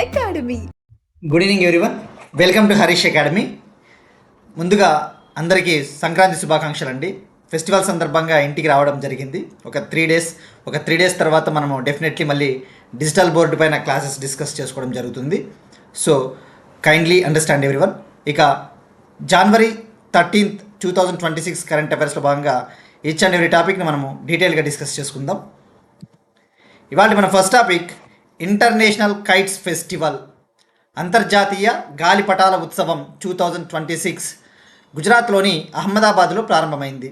Academy. Good evening everyone, welcome to Harish academy. ముందుగా అందరికీ సంక్రాంతి శుభాకాంక్షలు అండి. ఫెస్టివల్ సందర్భంగా ఇంటికి రావడం జరిగింది. ఒక త్రీ డేస్ తర్వాత మనము డెఫినెట్లీ మళ్ళీ డిజిటల్ బోర్డు పైన క్లాసెస్ డిస్కస్ చేసుకోవడం జరుగుతుంది. So kindly understand everyone. ఇక జనవరి 13, 2026 కరెంట్ అఫైర్స్లో భాగంగా ఈచ్ అండ్ ఎవ్రీ టాపిక్ని మనము డీటెయిల్గా డిస్కస్ చేసుకుందాం. ఇవాళ మన first topic international kites festival, అంతర్జాతీయ గాలిపటాల ఉత్సవం 2026 గుజరాత్లోని అహ్మదాబాద్లో ప్రారంభమైంది.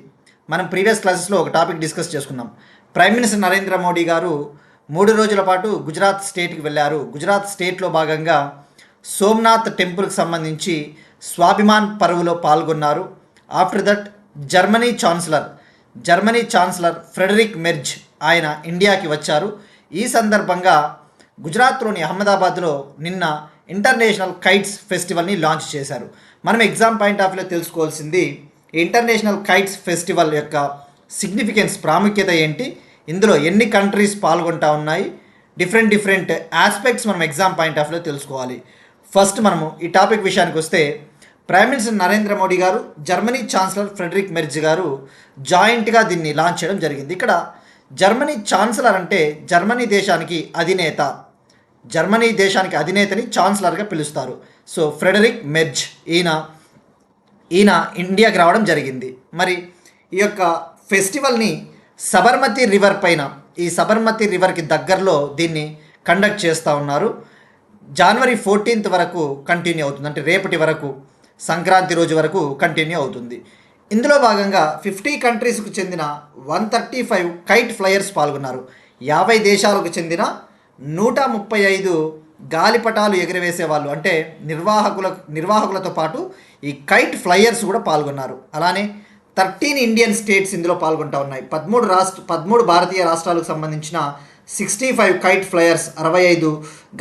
మనం ప్రీవియస్ క్లాసెస్లో ఒక టాపిక్ డిస్కస్ చేసుకున్నాం. ప్రైమ్ మినిస్టర్ నరేంద్ర మోడీ గారు 3 రోజుల పాటు గుజరాత్ స్టేట్కి వెళ్ళారు. గుజరాత్ స్టేట్లో భాగంగా సోమనాథ్ టెంపుల్కి సంబంధించి స్వాభిమాన్ పర్వ్లో పాల్గొన్నారు. After that Germany chancellor Friedrich Merz ఆయన ఇండియాకి వచ్చారు. ఈ సందర్భంగా గుజరాత్లోని అహ్మదాబాద్లో నిన్న ఇంటర్నేషనల్ కైట్స్ ఫెస్టివల్ని లాంచ్ చేశారు. మనం ఎగ్జామ్ పాయింట్ ఆఫ్ వ్యూలో తెలుసుకోవాల్సింది ఇంటర్నేషనల్ కైట్స్ ఫెస్టివల్ యొక్క సిగ్నిఫికెన్స్, ప్రాముఖ్యత ఏంటి, ఇందులో ఎన్ని కంట్రీస్ పాల్గొంటా ఉన్నాయి, డిఫరెంట్ ఆస్పెక్ట్స్ మనం ఎగ్జామ్ పాయింట్ ఆఫ్ వ్యూలో తెలుసుకోవాలి. ఫస్ట్ మనము ఈ టాపిక్ విషయానికి వస్తే, ప్రైమ్ మినిస్టర్ నరేంద్ర మోడీ గారు, జర్మనీ ఛాన్సలర్ ఫ్రెడరిక్ మెర్జ్ గారు జాయింట్గా దీన్ని లాంచ్ చేయడం జరిగింది. ఇక్కడ జర్మనీ ఛాన్సలర్ అంటే జర్మనీ దేశానికి అధినేతని ఛాన్సలర్గా పిలుస్తారు. సో ఫ్రెడరిక్ మెర్జ్ ఈయన ఇండియాకి రావడం జరిగింది. మరి ఈ యొక్క ఫెస్టివల్ని సబర్మతి రివర్కి దగ్గరలో దీన్ని కండక్ట్ చేస్తూ ఉన్నారు. జనవరి 14 వరకు కంటిన్యూ అవుతుంది, అంటే రేపటి వరకు, సంక్రాంతి రోజు వరకు కంటిన్యూ అవుతుంది. ఇందులో భాగంగా 50 కంట్రీస్కు చెందిన 135 కైట్ ఫ్లయర్స్ పాల్గొన్నారు. 50 దేశాలకు చెందిన 135 గాలిపటాలు ఎగురవేసే వాళ్ళు, అంటే నిర్వాహకులతో పాటు ఈ కైట్ ఫ్లయర్స్ కూడా పాల్గొన్నారు. అలానే 13 ఇండియన్ స్టేట్స్ ఇందులో పాల్గొంటూ ఉన్నాయి. 13 భారతీయ రాష్ట్రాలకు సంబంధించిన 65 కైట్ ఫ్లయర్స్, 65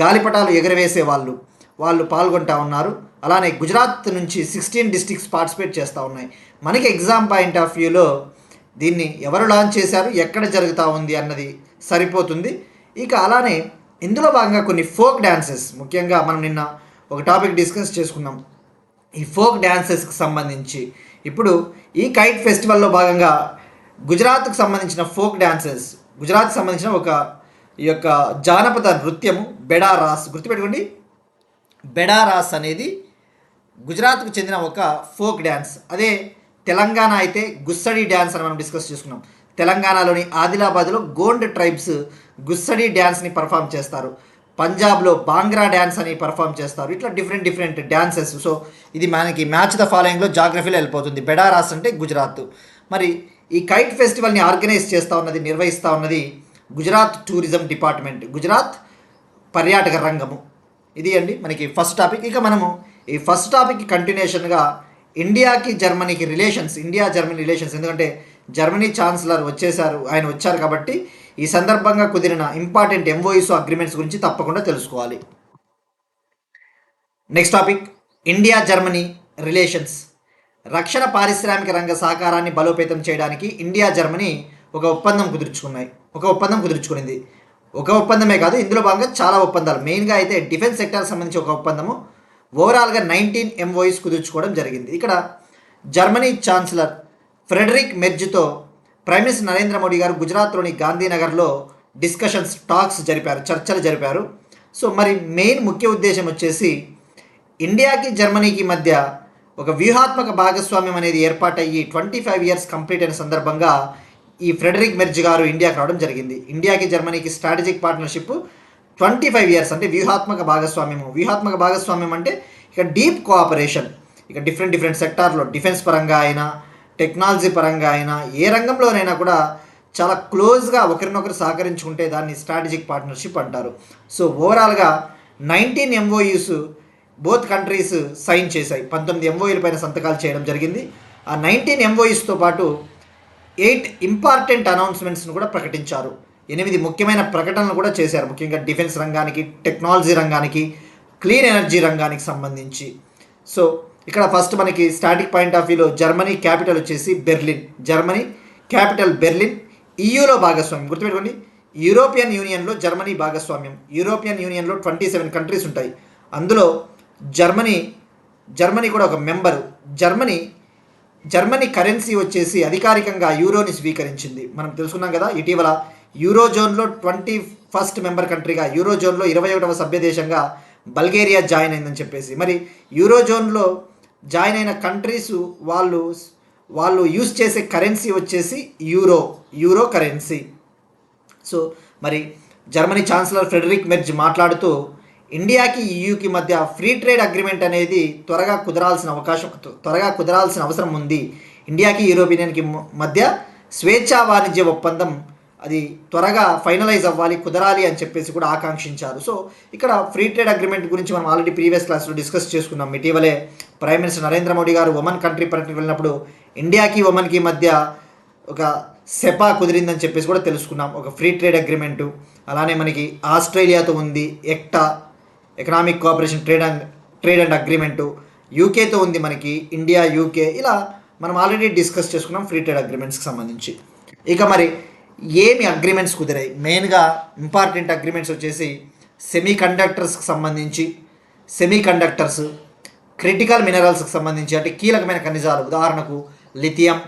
గాలిపటాలు ఎగురవేసే వాళ్ళు పాల్గొంటూ ఉన్నారు. అలానే గుజరాత్ నుంచి 16 డిస్ట్రిక్ట్స్ పార్టిసిపేట్ చేస్తూ ఉన్నాయి. మనకి ఎగ్జామ్ పాయింట్ ఆఫ్ వ్యూలో దీన్ని ఎవరు లాంచ్ చేశారు, ఎక్కడ జరుగుతూ ఉంది అన్నది సరిపోతుంది. ఇక అలానే ఇందులో భాగంగా కొన్ని ఫోక్ డ్యాన్సెస్, ముఖ్యంగా మనం నిన్న ఒక టాపిక్ డిస్కస్ చేసుకున్నాం, ఈ ఫోక్ డ్యాన్సెస్కి సంబంధించి. ఇప్పుడు ఈ కైట్ ఫెస్టివల్లో భాగంగా గుజరాత్కు సంబంధించిన ఫోక్ డ్యాన్సెస్, గుజరాత్కి సంబంధించిన ఈ యొక్క జానపద నృత్యము బెడారాస్, గుర్తుపెట్టుకోండి, బెడారాస్ అనేది గుజరాత్కు చెందిన ఒక ఫోక్ డ్యాన్స్. అదే తెలంగాణ అయితే గుస్సడి డ్యాన్స్ అని మనం డిస్కస్ చేసుకున్నాం. తెలంగాణలోని ఆదిలాబాద్లో గోండ్ ట్రైబ్స్ గుస్సడి డ్యాన్స్ని పర్ఫామ్ చేస్తారు. పంజాబ్లో బాంగ్రా డ్యాన్స్ అని పర్ఫామ్ చేస్తారు. ఇట్లా డిఫరెంట్ డ్యాన్సెస్. సో ఇది మనకి మ్యాచ్ ద ఫాలోయింగ్లో జాగ్రఫీలో వెళ్ళిపోతుంది. బెడారాస్ అంటే గుజరాత్. మరి ఈ కైట్ ఫెస్టివల్ని నిర్వహిస్తూ ఉన్నది గుజరాత్ టూరిజం డిపార్ట్మెంట్, గుజరాత్ పర్యాటక రంగము. ఇది అండి మనకి ఫస్ట్ టాపిక్. ఇక మనము ఈ ఫస్ట్ టాపిక్ కంటిన్యూషన్గా ఇండియా జర్మనీ రిలేషన్స్, ఎందుకంటే జర్మనీ ఛాన్సలర్ ఆయన వచ్చారు కాబట్టి ఈ సందర్భంగా కుదిరిన ఇంపార్టెంట్ MOUs, అగ్రిమెంట్స్ గురించి తప్పకుండా తెలుసుకోవాలి. Next topic India Germany relations. రక్షణ పారిశ్రామిక రంగ సహకారాన్ని బలోపేతం చేయడానికి ఇండియా జర్మనీ ఒక ఒప్పందం కుదుర్చుకునింది. ఒక ఒప్పందమే కాదు, ఇందులో భాగంగా చాలా ఒప్పందాలు, మెయిన్గా అయితే డిఫెన్స్ సెక్టార్కి సంబంధించి ఒక ఒప్పందము, ఓవరాల్గా 19 MOUs కుదుర్చుకోవడం జరిగింది. ఇక్కడ జర్మనీ ఛాన్సలర్ ఫ్రెడరిక్ మెర్జ్తో ప్రైమ్ మినిస్టర్ నరేంద్ర మోడీ గారు గుజరాత్లోని గాంధీనగర్లో చర్చలు జరిపారు. సో మరి మెయిన్ ముఖ్య ఉద్దేశం వచ్చేసి ఇండియాకి జర్మనీకి మధ్య ఒక వ్యూహాత్మక భాగస్వామ్యం అనేది ఏర్పాటయ్యి 25 years కంప్లీట్ అయిన సందర్భంగా ఈ ఫ్రెడరిక్ మెర్జ్ గారు ఇండియాకి రావడం జరిగింది. ఇండియాకి జర్మనీకి స్ట్రాటజిక్ పార్ట్నర్షిప్ 25 years, అంటే వ్యూహాత్మక భాగస్వామ్యం అంటే ఇక డీప్ కోఆపరేషన్, ఇక డిఫరెంట్ సెక్టార్లో, డిఫెన్స్ పరంగా అయినా, టెక్నాలజీ పరంగా అయినా, ఏ రంగంలోనైనా కూడా చాలా క్లోజ్గా ఒకరినొకరు సహకరించుకుంటే దాన్ని స్ట్రాటజిక్ పార్ట్నర్షిప్ అంటారు. సో ఓవరాల్గా 19 MOUs బోత్ కంట్రీస్ సైన్ చేశాయి. 19 MOUల పైన సంతకాలు చేయడం జరిగింది. ఆ 19 MOUsతో పాటు 8 ఇంపార్టెంట్ అనౌన్స్మెంట్స్ను కూడా ప్రకటించారు. 8 ముఖ్యమైన ప్రకటనలు కూడా చేశారు, ముఖ్యంగా డిఫెన్స్ రంగానికి, టెక్నాలజీ రంగానికి, క్లీన్ ఎనర్జీ రంగానికి సంబంధించి. సో ఇక్కడ ఫస్ట్ మనకి స్టాటిక్ పాయింట్ ఆఫ్ వ్యూలో జర్మనీ క్యాపిటల్ వచ్చేసి బెర్లిన్, EUలో భాగస్వామ్యం, గుర్తుపెట్టుకోండి, యూరోపియన్ యూనియన్లో జర్మనీ భాగస్వామ్యం. యూరోపియన్ యూనియన్లో 27 కంట్రీస్ ఉంటాయి. అందులో జర్మనీ కూడా ఒక మెంబరు. జర్మనీ కరెన్సీ వచ్చేసి అధికారికంగా యూరోని స్వీకరించింది. మనం తెలుసుకున్నాం కదా ఇటీవల యూరోజోన్లో 21st మెంబర్ కంట్రీగా, యూరోజోన్లో 21వ సభ్య దేశంగా బల్గేరియా జాయిన్ అయిందని చెప్పేసి. మరి యూరోజోన్లో జాయిన్ అయిన కంట్రీస్ వాళ్ళు యూజ్ చేసే కరెన్సీ వచ్చేసి యూరో కరెన్సీ. సో మరి జర్మనీ ఛాన్సలర్ ఫ్రెడరిక్ మెర్జ్ మాట్లాడుతూ ఇండియాకి ఈయూకి మధ్య ఫ్రీ ట్రేడ్ అగ్రిమెంట్ అనేది త్వరగా కుదరాల్సిన అవసరం ఉంది. ఇండియాకి యూరోపియన్కి మధ్య స్వేచ్ఛా వాణిజ్య ఒప్పందం అది త్వరగా ఫైనలైజ్ అవ్వాలి, కుదరాలి అని చెప్పేసి కూడా ఆకాంక్షించారు. సో ఇక్కడ ఫ్రీ ట్రేడ్ అగ్రిమెంట్ గురించి మనం ఆల్రెడీ ప్రీవియస్ క్లాస్లో డిస్కస్ చేసుకున్నాం. ఇటీవలే ప్రైమ్ మినిస్టర్ నరేంద్ర మోడీ గారు ఒమన్ కంట్రీ పర్యటనకు వెళ్ళినప్పుడు ఇండియాకి ఒమన్కి మధ్య ఒక సెపా కుదిరిందని చెప్పేసి కూడా తెలుసుకున్నాం, ఒక ఫ్రీ ట్రేడ్ అగ్రిమెంటు. అలానే మనకి ఆస్ట్రేలియాతో ఉంది ECTA, economic cooperation trade and agreement. యూకేతో ఉంది మనకి ఇండియా యూకే. ఇలా మనం ఆల్రెడీ డిస్కస్ చేసుకున్నాం ఫ్రీ ట్రేడ్ అగ్రిమెంట్స్కి సంబంధించి. ఇక మరి ఏమి అగ్రిమెంట్స్ కుదిరాయి? మెయిన్గా ఇంపార్టెంట్ అగ్రిమెంట్స్ వచ్చేసి సెమీ కండక్టర్స్, క్రిటికల్ మినరల్స్కి సంబంధించి, అంటే కీలకమైన ఖనిజాలు, ఉదాహరణకు లిథియం,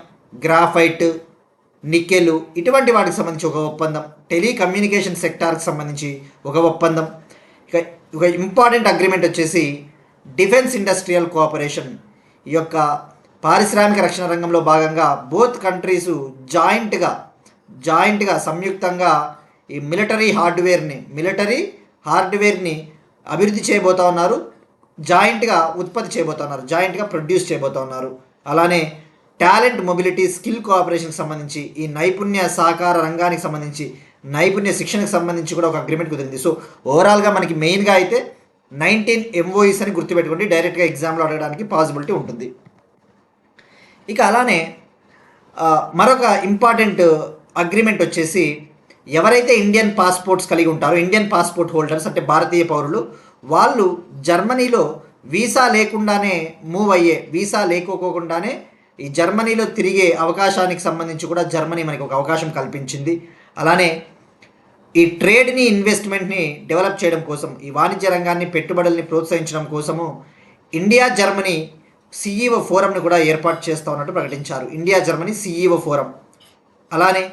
గ్రాఫైట్, నికెల్, ఇటువంటి వాటికి సంబంధించి ఒక ఒప్పందం. టెలికమ్యూనికేషన్ సెక్టార్కి సంబంధించి ఒక ఒప్పందం. ఒక ఇంపార్టెంట్ అగ్రిమెంట్ వచ్చేసి డిఫెన్స్ ఇండస్ట్రియల్ కోఆపరేషన్. ఈ యొక్క పారిశ్రామిక రక్షణ రంగంలో భాగంగా బోత్ కంట్రీసు జాయింట్గా సంయుక్తంగా ఈ మిలిటరీ హార్డ్వేర్ని అభివృద్ధి చేయబోతూ ఉన్నారు, జాయింట్గా ఉత్పత్తి చేయబోతూ ఉన్నారు, జాయింట్గా ప్రొడ్యూస్ చేయబోతూ ఉన్నారు. అలానే టాలెంట్ మొబిలిటీ, స్కిల్ కోఆపరేషన్కి సంబంధించి, ఈ నైపుణ్య సహకార రంగానికి సంబంధించి, నైపుణ్య శిక్షణకు సంబంధించి కూడా ఒక అగ్రిమెంట్ కుదిరింది. సో ఓవరాల్గా మనకి మెయిన్గా అయితే 19 MOUs అని గుర్తుపెట్టుకోండి, డైరెక్ట్గా ఎగ్జామ్లో అడగడానికి పాసిబిలిటీ ఉంటుంది. ఇక అలానే మరొక ఇంపార్టెంట్ అగ్రిమెంట్ వచ్చేసి ఎవరైతే ఇండియన్ పాస్పోర్ట్స్ కలిగి ఉంటారో, ఇండియన్ పాస్పోర్ట్ హోల్డర్స్ అంటే భారతీయ పౌరులు, వాళ్ళు జర్మనీలో వీసా లేకోకుండానే ఈ జర్మనీలో తిరిగే అవకాశానికి సంబంధించి కూడా జర్మనీ మనకి ఒక అవకాశం కల్పించింది. అలానే ఈ ట్రేడ్ని, ఇన్వెస్ట్మెంట్ని డెవలప్ చేయడం కోసం, ఈ వాణిజ్య రంగాన్ని, పెట్టుబడుల్ని ప్రోత్సహించడం కోసము ఇండియా జర్మనీ CEO ఫోరంని కూడా ఏర్పాటు చేస్తూ ఉన్నట్టు ప్రకటించారు. India Germany CEO forum. అలానే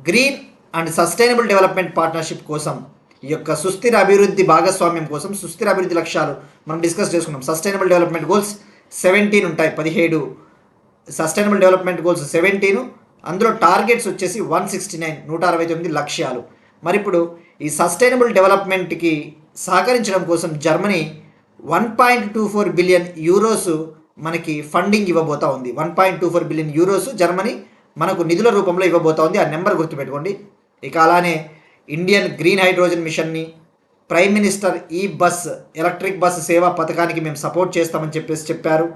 green and sustainable development partnership కోసం, ఈ యొక్క సుస్థిర అభివృద్ధి భాగస్వామ్యం కోసం, సుస్థిర అభివృద్ధి లక్ష్యాలు మనం డిస్కస్ చేసుకున్నాం. సస్టైనబుల్ డెవలప్మెంట్ గోల్స్ 17 ఉంటాయి, 17 సస్టైనబుల్ డెవలప్మెంట్ గోల్స్ 17, అందులో టార్గెట్స్ వచ్చేసి 169 లక్ష్యాలు. మరి ఇప్పుడు ఈ సస్టైనబుల్ డెవలప్మెంట్కి సహకరించడం కోసం జర్మనీ 1.24 బిలియన్ యూరోస్ మనకి ఫండింగ్ ఇవ్వబోతా ఉంది. 1.24 బిలియన్ యూరోస్ జర్మనీ మనకు నిధుల రూపంలో ఇవ్వబోతా ఉంది. ఆ నెంబర్ గుర్తుపెట్టుకోండి. ఇక అలానే ఇండియన్ గ్రీన్ హైడ్రోజన్ మిషన్ని, ప్రైమ్ మినిస్టర్ ఎలక్ట్రిక్ బస్ సేవా పథకానికి మేము సపోర్ట్ చేస్తామని చెప్పారు.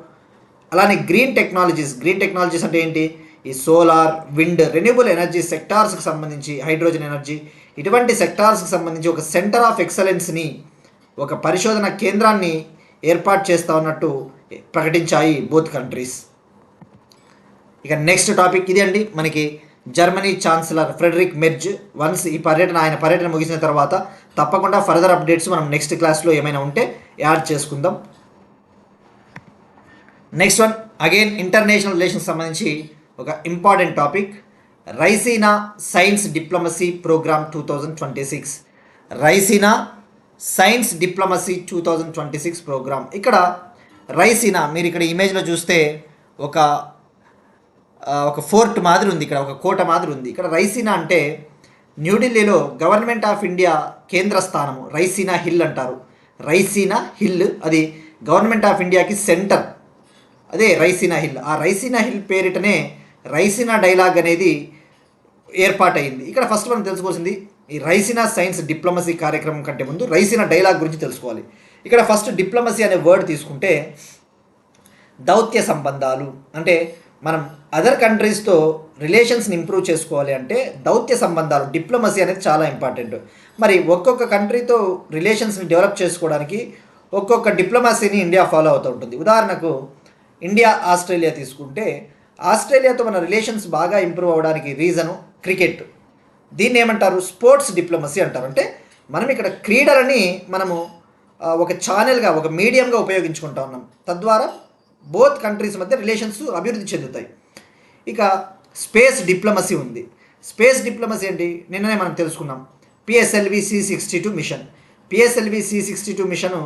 అలానే గ్రీన్ టెక్నాలజీస్ అంటే ఏంటి? ఈ సోలార్, విండ్, రెన్యూబుల్ ఎనర్జీ సెక్టార్స్కి సంబంధించి, హైడ్రోజన్ ఎనర్జీ, ఇటువంటి సెక్టార్స్కి సంబంధించి ఒక సెంటర్ ఆఫ్ ఎక్సలెన్స్ని, ఒక పరిశోధన కేంద్రాన్ని ఏర్పాటు చేస్తూ ఉన్నట్టు ప్రకటించాయి బోత్ కంట్రీస్. ఇక నెక్స్ట్ టాపిక్ ఇది అండి, మనకి Germany chancellor Friedrich Merz. Once ఆయన పర్యటన ముగిసిన తర్వాత తప్పకుండా ఫర్దర్ అప్డేట్స్ మనం నెక్స్ట్ క్లాస్లో ఏమైనా ఉంటే యాడ్ చేసుకుందాం. Next one again international relations సంబంధించి ఒక important topic, Raisina science diplomacy programme 2026. Raisina science diplomacy 2026 program. ఇక్కడ రైసీనా మీరు ఇక్కడ ఇమేజ్లో చూస్తే ఒక ఫోర్ట్ మాదిరి ఉంది, ఇక్కడ ఒక కోట మాదిరి ఉంది. ఇక్కడ రైసీనా అంటే న్యూఢిల్లీలో గవర్నమెంట్ ఆఫ్ ఇండియా కేంద్ర స్థానము, రైసీనా హిల్ అంటారు. రైసీనా హిల్ అది గవర్నమెంట్ ఆఫ్ ఇండియాకి సెంటర్, అదే రైసీనా హిల్. ఆ రైసీనా హిల్ పేరిటనే రైసీనా డైలాగ్ అనేది ఏర్పాటైంది. ఇక్కడ ఫస్ట్ మనం తెలుసుకోవాల్సింది, ఈ రైసీనా సైన్స్ డిప్లొమసీ కార్యక్రమం కంటే ముందు రైసీనా డైలాగ్ గురించి తెలుసుకోవాలి. ఇక్కడ ఫస్ట్ డిప్లొమసీ అనే వర్డ్ తీసుకుంటే దౌత్య సంబంధాలు, అంటే మనం అదర్ కంట్రీస్తో రిలేషన్స్ని ఇంప్రూవ్ చేసుకోవాలి అంటే దౌత్య సంబంధాలు, డిప్లొమసీ అనేది చాలా ఇంపార్టెంట్. మరి ఒక్కొక్క కంట్రీతో రిలేషన్స్ని డెవలప్ చేసుకోవడానికి ఒక్కొక్క డిప్లొమసీని ఇండియా ఫాలో అవుతూ ఉంటుంది. ఉదాహరణకు ఇండియా ఆస్ట్రేలియా తీసుకుంటే, ఆస్ట్రేలియాతో మన రిలేషన్స్ బాగా ఇంప్రూవ్ అవ్వడానికి రీజను క్రికెట్. దీన్ని ఏమంటారు? స్పోర్ట్స్ డిప్లొమసీ అంటారు. అంటే మనం ఇక్కడ క్రీడలని మనము ఒక ఛానల్గా, ఒక మీడియంగా ఉపయోగించుకుంటా ఉన్నాం. తద్వారా బోత్ కంట్రీస్ మధ్య రిలేషన్స్ అభివృద్ధి చెందుతాయి. ఇక స్పేస్ డిప్లొమసీ ఉంది. స్పేస్ డిప్లొమసీ ఏంటి? నిన్ననే మనం తెలుసుకున్నాం. PSLV C62 mission. PSLV C62 mission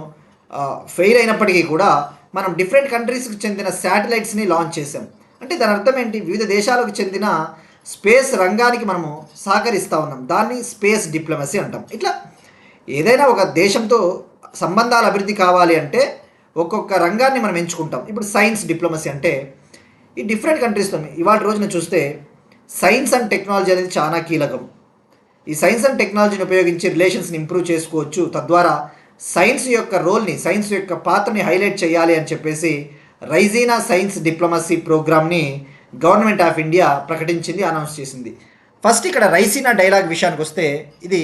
fail అయినప్పటికీ కూడా మనం డిఫరెంట్ కంట్రీస్కి చెందిన శాటిలైట్స్ని లాంచ్ చేసాం. అంటే దాని అర్థం ఏంటి? వివిధ దేశాలకు చెందిన స్పేస్ రంగానికి మనము సహకరిస్తూ ఉన్నాం. దాన్ని స్పేస్ డిప్లొమసీ అంటాం. ఇట్లా ఏదైనా ఒక దేశంతో సంబంధాలు అభివృద్ధి కావాలి అంటే ఒక్కొక్క రంగాన్ని మనం ఎంచుకుంటాం. ఇప్పుడు సైన్స్ డిప్లొమసీ అంటే ఈ డిఫరెంట్ కంట్రీస్తో ఇవాళ రోజున చూస్తే సైన్స్ అండ్ టెక్నాలజీ అనేది చాలా కీలకం. ఈ సైన్స్ అండ్ టెక్నాలజీని ఉపయోగించి రిలేషన్స్ని ఇంప్రూవ్ చేసుకోవచ్చు. తద్వారా సైన్స్ యొక్క రోల్ని, సైన్స్ యొక్క పాత్రని హైలైట్ చేయాలి అని చెప్పేసి రైజీనా సైన్స్ డిప్లొమసీ ప్రోగ్రామ్ని గవర్నమెంట్ ఆఫ్ ఇండియా ప్రకటించింది, అనౌన్స్ చేసింది. ఫస్ట్ ఇక్కడ రైసీనా డైలాగ్ విషయానికి వస్తే, ఇది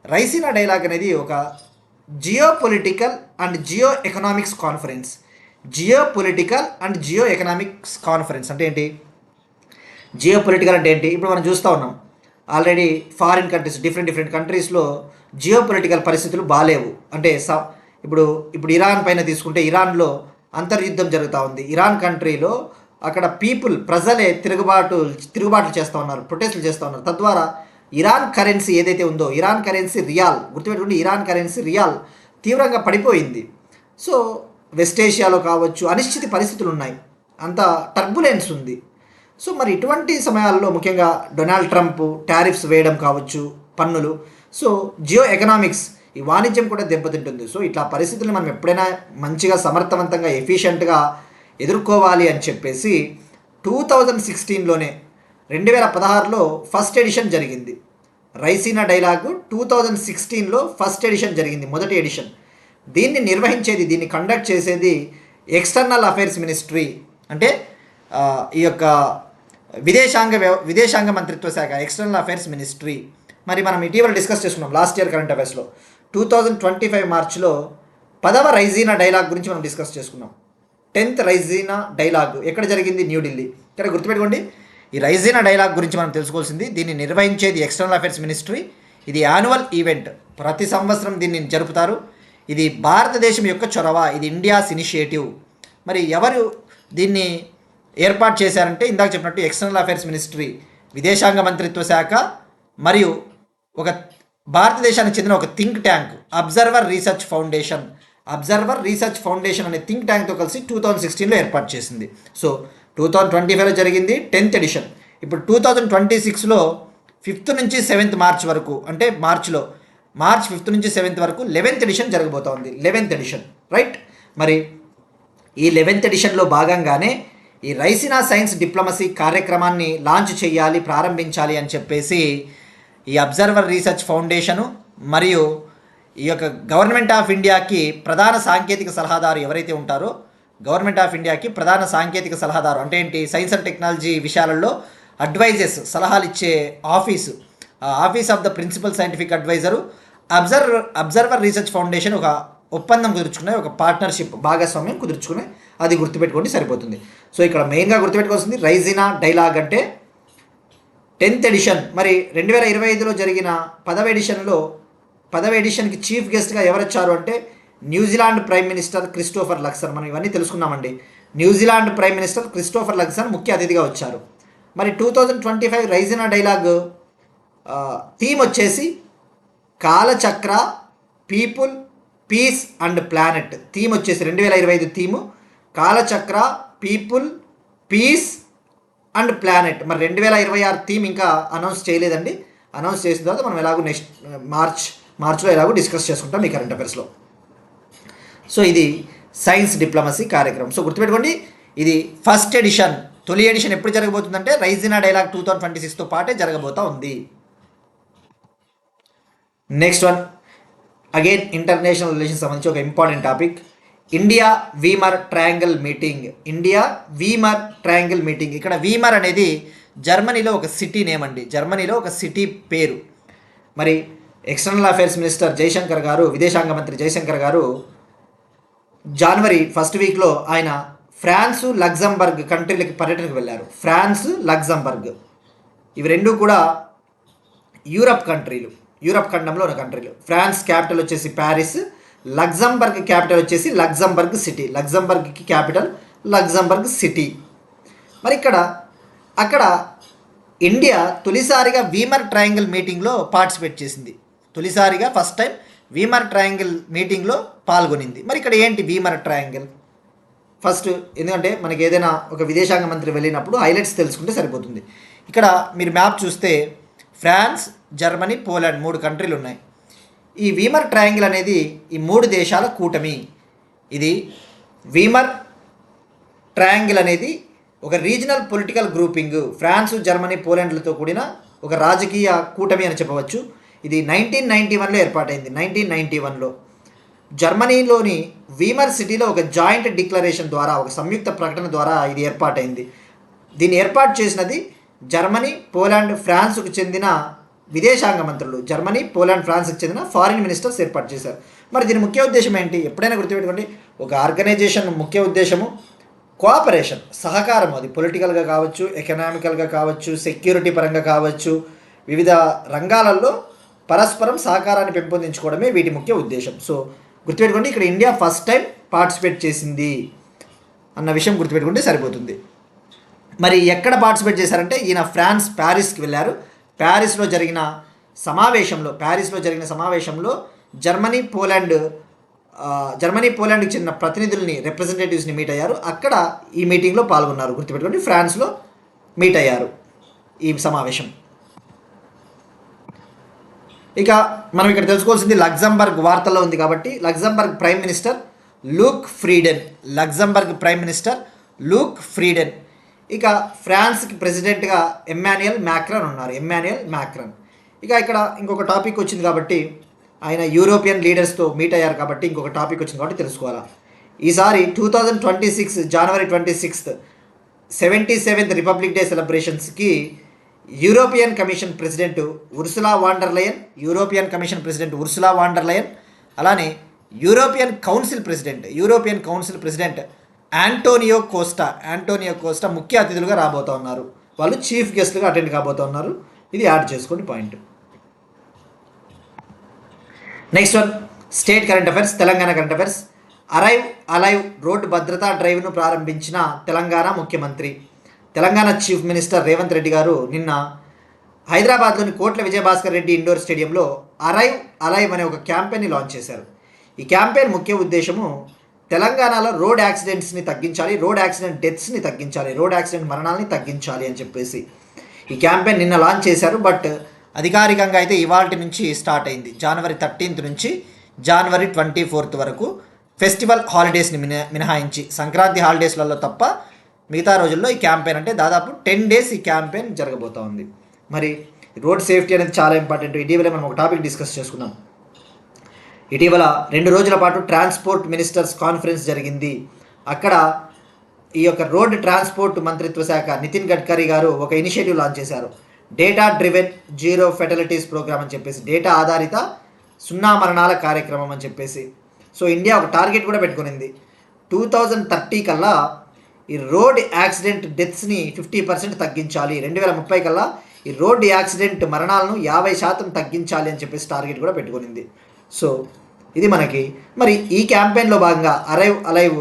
రైసీనా డైలాగ్ అనేది ఒక geopolitical and geoeconomics conference. Geopolitical and geoeconomics conference అంటే ఏంటి? జియో పొలిటికల్ అంటే ఏంటి? ఇప్పుడు మనం చూస్తూ ఉన్నాం ఆల్రెడీ ఫారిన్ కంట్రీస్, డిఫరెంట్ కంట్రీస్లో జియో పొలిటికల్ పరిస్థితులు బాగాలేవు. అంటే ఇప్పుడు ఇరాన్ పైన తీసుకుంటే, ఇరాన్లో అంతర్యుద్ధం జరుగుతూ ఉంది. ఇరాన్ కంట్రీలో అక్కడ ప్రజలే తిరుగుబాట్లు చేస్తూ ఉన్నారు, ప్రొటెస్టులు చేస్తూ ఉన్నారు. తద్వారా ఇరాన్ కరెన్సీ ఏదైతే ఉందో, ఇరాన్ కరెన్సీ రియాల్, గుర్తుపెట్టుకుంటే ఇరాన్ కరెన్సీ రియాల్ తీవ్రంగా పడిపోయింది. సో వెస్ట్ ఏషియాలో కావచ్చు అనిశ్చిత పరిస్థితులు ఉన్నాయి, అంత టర్బులెన్స్ ఉంది. సో మరి ఇటువంటి సమయాల్లో ముఖ్యంగా డొనాల్డ్ ట్రంప్ టారిఫ్స్ వేయడం కావచ్చు, పన్నులు. సో జియో ఎకనామిక్స్, ఈ వాణిజ్యం కూడా దెబ్బతింటుంది. సో ఇట్లా పరిస్థితులను మనం ఎప్పుడైనా మంచిగా సమర్థవంతంగా ఎఫిషియెంట్గా ఎదుర్కోవాలి అని చెప్పేసి 2016లోనే 2016లో ఫస్ట్ ఎడిషన్ జరిగింది. రైసీనా డైలాగు 2016లో ఫస్ట్ ఎడిషన్ జరిగింది, మొదటి ఎడిషన్. దీన్ని కండక్ట్ చేసేది ఎక్స్టర్నల్ అఫైర్స్ మినిస్ట్రీ, అంటే ఈ యొక్క విదేశాంగ మంత్రిత్వ శాఖ, ఎక్స్టర్నల్ అఫైర్స్ మినిస్ట్రీ. మరి మనం ఇటీవల డిస్కస్ చేసుకున్నాం లాస్ట్ ఇయర్ కరెంట్ అఫైర్స్లో 2025 మార్చిలో 10వ రైజీనా డైలాగ్ గురించి మనం డిస్కస్ చేసుకున్నాం. 10th రైజీనా డైలాగ్ ఎక్కడ జరిగింది? న్యూఢిల్లీ. ఇక్కడ గుర్తుపెట్టుకోండి, ఈ రైజీనా డైలాగ్ గురించి మనం తెలుసుకోవాల్సింది. దీన్ని నిర్వహించేది ఎక్స్టర్నల్ అఫైర్స్ మినిస్ట్రీ. ఇది యాన్యువల్ ఈవెంట్, ప్రతి సంవత్సరం దీన్ని జరుపుతారు. ఇది భారతదేశం యొక్క చొరవ, ఇది ఇండియాస్ ఇనిషియేటివ్. మరి ఎవరు దీన్ని ఏర్పాటు చేశారంటే, ఇందాక చెప్పినట్టు ఎక్స్టర్నల్ అఫైర్స్ మినిస్ట్రీ, విదేశాంగ మంత్రిత్వ శాఖ మరియు ఒక భారతదేశానికి చెందిన ఒక think tank observer research foundation అనే థింక్ ట్యాంక్తో కలిసి 2016లో ఏర్పాటు చేసింది. సో 2025లో జరిగింది 10th ఎడిషన్. ఇప్పుడు 2026లో 5th నుంచి 7th మార్చ్ వరకు, అంటే మార్చ్ 5th నుంచి 7th వరకు 11th ఎడిషన్ జరగబోతోంది. 11th edition, right? మరి ఈ 11th ఎడిషన్లో భాగంగానే ఈ రైసీనా సైన్స్ డిప్లొమసీ కార్యక్రమాన్ని లాంచ్ చేయాలి, ప్రారంభించాలి అని చెప్పేసి ఈ అబ్జర్వర్ రీసెర్చ్ ఫౌండేషను మరియు ఈ యొక్క గవర్నమెంట్ ఆఫ్ ఇండియాకి ప్రధాన సాంకేతిక సలహాదారు ఎవరైతే ఉంటారో, గవర్నమెంట్ ఆఫ్ ఇండియాకి ప్రధాన సాంకేతిక సలహాదారు అంటే ఏంటి? సైన్స్ అండ్ టెక్నాలజీ విషయాలలో అడ్వైజర్స్, సలహాలు ఇచ్చే office of the principal scientific adviser observer research foundation ఒక ఒప్పందం కుదుర్చుకున్నాయి, ఒక పార్ట్నర్షిప్, భాగస్వామ్యం కుదుర్చుకున్నాయి. అది గుర్తుపెట్టుకోండి సరిపోతుంది. సో ఇక్కడ మెయిన్గా గుర్తుపెట్టుకోవాల్సింది రైజీనా డైలాగ్ అంటే 10th ఎడిషన్. మరి 2025లో జరిగిన 10వ ఎడిషన్కి చీఫ్ గెస్ట్గా ఎవరు వచ్చారు అంటే New Zealand prime minister Christopher Luxon. మనం ఇవన్నీ తెలుసుకున్నామండి. New Zealand prime minister Christopher Luxon ముఖ్య అతిథిగా వచ్చారు. మరి 2025 రైజీనా డైలాగ్ థీమ్ వచ్చేసి Kalachakra, people, peace and planet. Theme వచ్చేసి 2025 theme Kalachakra, people, peace and planet. మరి 2026 థీమ్ ఇంకా అనౌన్స్ చేయలేదండి. అనౌన్స్ చేసిన తర్వాత మనం ఎలాగో నెక్స్ట్ మార్చ్లో ఎలాగో డిస్కస్ చేసుకుంటాం ఈ కరెంట్ అఫైర్స్లో. సో ఇది సైన్స్ డిప్లొమసీ కార్యక్రమం. సో గుర్తుపెట్టుకోండి, ఇది ఫస్ట్ ఎడిషన్. తొలి ఎడిషన్ ఎప్పుడు జరగబోతుందంటే రైజీనా డైలాగ్ 2026తో పాటే జరగబోతా ఉంది. Next one, again international relations సంబంధించి ఒక important topic, India Weimar triangle meeting. ఇక్కడ వీమర్ అనేది జర్మనీలో ఒక సిటీ నేమ్ అండి, జర్మనీలో ఒక సిటీ పేరు. మరి ఎక్స్టర్నల్ అఫైర్స్ మినిస్టర్ జైశంకర్ గారు, విదేశాంగ మంత్రి జైశంకర్ గారు జనవరి 1st వీక్లో ఆయన ఫ్రాన్స్, లగ్జంబర్గ్ కంట్రీలకి పర్యటనకు వెళ్ళారు. ఫ్రాన్స్, లగ్జంబర్గ్ ఇవి రెండు కూడా యూరప్ ఖండంలో ఉన్న కంట్రీలు. ఫ్రాన్స్ క్యాపిటల్ వచ్చేసి ప్యారిస్, లగ్జంబర్గ్ క్యాపిటల్ వచ్చేసి లగ్జంబర్గ్ సిటీ. లగ్జంబర్గ్కి క్యాపిటల్ లగ్జంబర్గ్ సిటీ. మరి అక్కడ ఇండియా తొలిసారిగా వీమర్ ట్రయాంగిల్ మీటింగ్లో పార్టిసిపేట్ చేసింది. తొలిసారిగా ఫస్ట్ టైం వీమర్ ట్రయాంగిల్ మీటింగ్లో పాల్గొనింది. మరి ఇక్కడ ఏంటి వీమర్ ట్రయాంగిల్? ఫస్ట్ ఎందుకంటే మనకి ఏదైనా ఒక విదేశాంగ మంత్రి వెళ్ళినప్పుడు హైలైట్స్ తెలుసుకుంటే సరిపోతుంది. ఇక్కడ మీరు మ్యాప్ చూస్తే ఫ్రాన్స్, జర్మనీ, పోలాండ్ 3 కంట్రీలు ఉన్నాయి. ఈ వీమర్ ట్రయాంగిల్ అనేది ఈ 3 దేశాల కూటమి. ఇది వీమర్ ట్రయాంగిల్ అనేది ఒక regional political grouping, France, Germany, పోలాండ్లతో కూడిన ఒక రాజకీయ కూటమి అని చెప్పవచ్చు. ఇది 1991లో ఏర్పాటైంది. 1991లో జర్మనీలోని వీమర్ సిటీలో ఒక జాయింట్ డిక్లరేషన్ ద్వారా, ఒక సంయుక్త ప్రకటన ద్వారా ఇది ఏర్పాటైంది. దీన్ని ఏర్పాటు చేసినది జర్మనీ, పోలాండ్, ఫ్రాన్స్కు చెందిన విదేశాంగ మంత్రులు. జర్మనీ, పోలాండ్, ఫ్రాన్స్కి చెందిన ఫారిన్ మినిస్టర్స్ ఏర్పాటు చేశారు. మరి దీని ముఖ్య ఉద్దేశం ఏంటి? ఎప్పుడైనా గుర్తుపెట్టుకోండి, ఒక ఆర్గనైజేషన్ ముఖ్య ఉద్దేశము కోఆపరేషన్, సహకారం. అది పొలిటికల్గా కావచ్చు, ఎకనామికల్గా కావచ్చు, సెక్యూరిటీ పరంగా కావచ్చు, వివిధ రంగాలలో పరస్పరం సహకారాన్ని పెంపొందించుకోవడమే వీటి ముఖ్య ఉద్దేశం. సో గుర్తుపెట్టుకోండి, ఇక్కడ ఇండియా ఫస్ట్ టైం పార్టిసిపేట్ చేసింది అన్న విషయం గుర్తుపెట్టుకుంటే సరిపోతుంది. మరి ఎక్కడ పార్టిసిపేట్ చేశారంటే ఈయన ఫ్రాన్స్ ప్యారిస్కి వెళ్ళారు. ప్యారిస్లో జరిగిన సమావేశంలో జర్మనీ, పోలాండ్కి చెందిన ప్రతినిధుల్ని, రిప్రజెంటేటివ్స్ని మీట్ అయ్యారు. అక్కడ ఈ మీటింగ్లో పాల్గొన్నారు. గుర్తుపెట్టుకోండి, ఫ్రాన్స్లో మీట్ అయ్యారు ఈ సమావేశం. ఇక మనం ఇక్కడ తెలుసుకోవాల్సింది లగ్జంబర్గ్ వార్తల్లో ఉంది కాబట్టి లగ్జంబర్గ్ ప్రైమ్ మినిస్టర్ లూక్ ఫ్రీడెన్. ఇక ఫ్రాన్స్కి ప్రెసిడెంట్గా ఎమ్మాన్యుయల్ మ్యాక్రాన్ ఉన్నారు. ఇక ఇక్కడ ఇంకొక టాపిక్ వచ్చింది కాబట్టి, ఆయన యూరోపియన్ లీడర్స్తో మీట్ అయ్యారు కాబట్టి ఇంకొక టాపిక్ వచ్చింది కాబట్టి తెలుసుకోవాలా. ఈసారి 2026 జనవరి 26 77th రిపబ్లిక్ డే సెలబ్రేషన్స్కి European commission president Ursula von der Leyen, అలానే European council president Antonio Costa ముఖ్య అతిథులుగా రాబోతూ ఉన్నారు. వాళ్ళు చీఫ్ గెస్ట్లుగా అటెండ్ కాబోతూ ఉన్నారు. ఇది యాడ్ చేసుకోండి point. Next one, state current affairs, Telangana current affairs. Alive road భద్రతా డ్రైవ్ను ప్రారంభించిన తెలంగాణ ముఖ్యమంత్రి. తెలంగాణ చీఫ్ మినిస్టర్ రేవంత్ రెడ్డి గారు నిన్న హైదరాబాద్లోని కోట్ల విజయభాస్కర్ రెడ్డి ఇండోర్ స్టేడియంలో అలైవ్ అనే ఒక క్యాంపెయిన్ని లాంచ్ చేశారు. ఈ క్యాంపెయిన్ ముఖ్య ఉద్దేశము తెలంగాణలో రోడ్ యాక్సిడెంట్స్ని తగ్గించాలి, రోడ్ యాక్సిడెంట్ డెత్స్ని తగ్గించాలి, రోడ్ యాక్సిడెంట్ మరణాలని తగ్గించాలి అని చెప్పేసి ఈ క్యాంపెయిన్ నిన్న లాంచ్ చేశారు. బట్ అధికారికంగా అయితే ఇవాల్టి నుంచి స్టార్ట్ అయింది. జనవరి 13 నుంచి జనవరి 24 వరకు ఫెస్టివల్ హాలిడేస్ని మినహాయించి, సంక్రాంతి హాలిడేస్లలో తప్ప మిగతా రోజుల్లో ఈ క్యాంపెయిన్ అంటే దాదాపు 10 days ఈ క్యాంపెయిన్ జరగబోతూ ఉంది. మరి రోడ్ సేఫ్టీ అనేది చాలా ఇంపార్టెంట్. ఇటీవల మనం ఒక టాపిక్ డిస్కస్ చేసుకున్నాం. ఇటీవల 2 రోజుల పాటు ట్రాన్స్పోర్ట్ మినిస్టర్స్ కాన్ఫరెన్స్ జరిగింది. అక్కడ ఈ యొక్క రోడ్ ట్రాన్స్పోర్ట్ మంత్రిత్వ శాఖ నితిన్ గడ్కరీ గారు ఒక ఇనిషియేటివ్ లాంచ్ చేశారు. డేటా డ్రివెన్ జీరో ఫెటలిటీస్ ప్రోగ్రామ్ అని చెప్పేసి, డేటా ఆధారిత 0 మరణాల కార్యక్రమం అని చెప్పేసి. సో ఇండియా ఒక టార్గెట్ కూడా పెట్టుకునింది. 2030 కల్లా ఈ రోడ్ యాక్సిడెంట్ డెత్స్ని 50% తగ్గించాలి, 2030 కల్లా ఈ రోడ్ యాక్సిడెంట్ మరణాలను 50% తగ్గించాలి అని చెప్పేసి టార్గెట్ కూడా పెట్టుకునింది. సో ఇది మనకి మరి ఈ క్యాంపెయిన్లో భాగంగా అలైవ్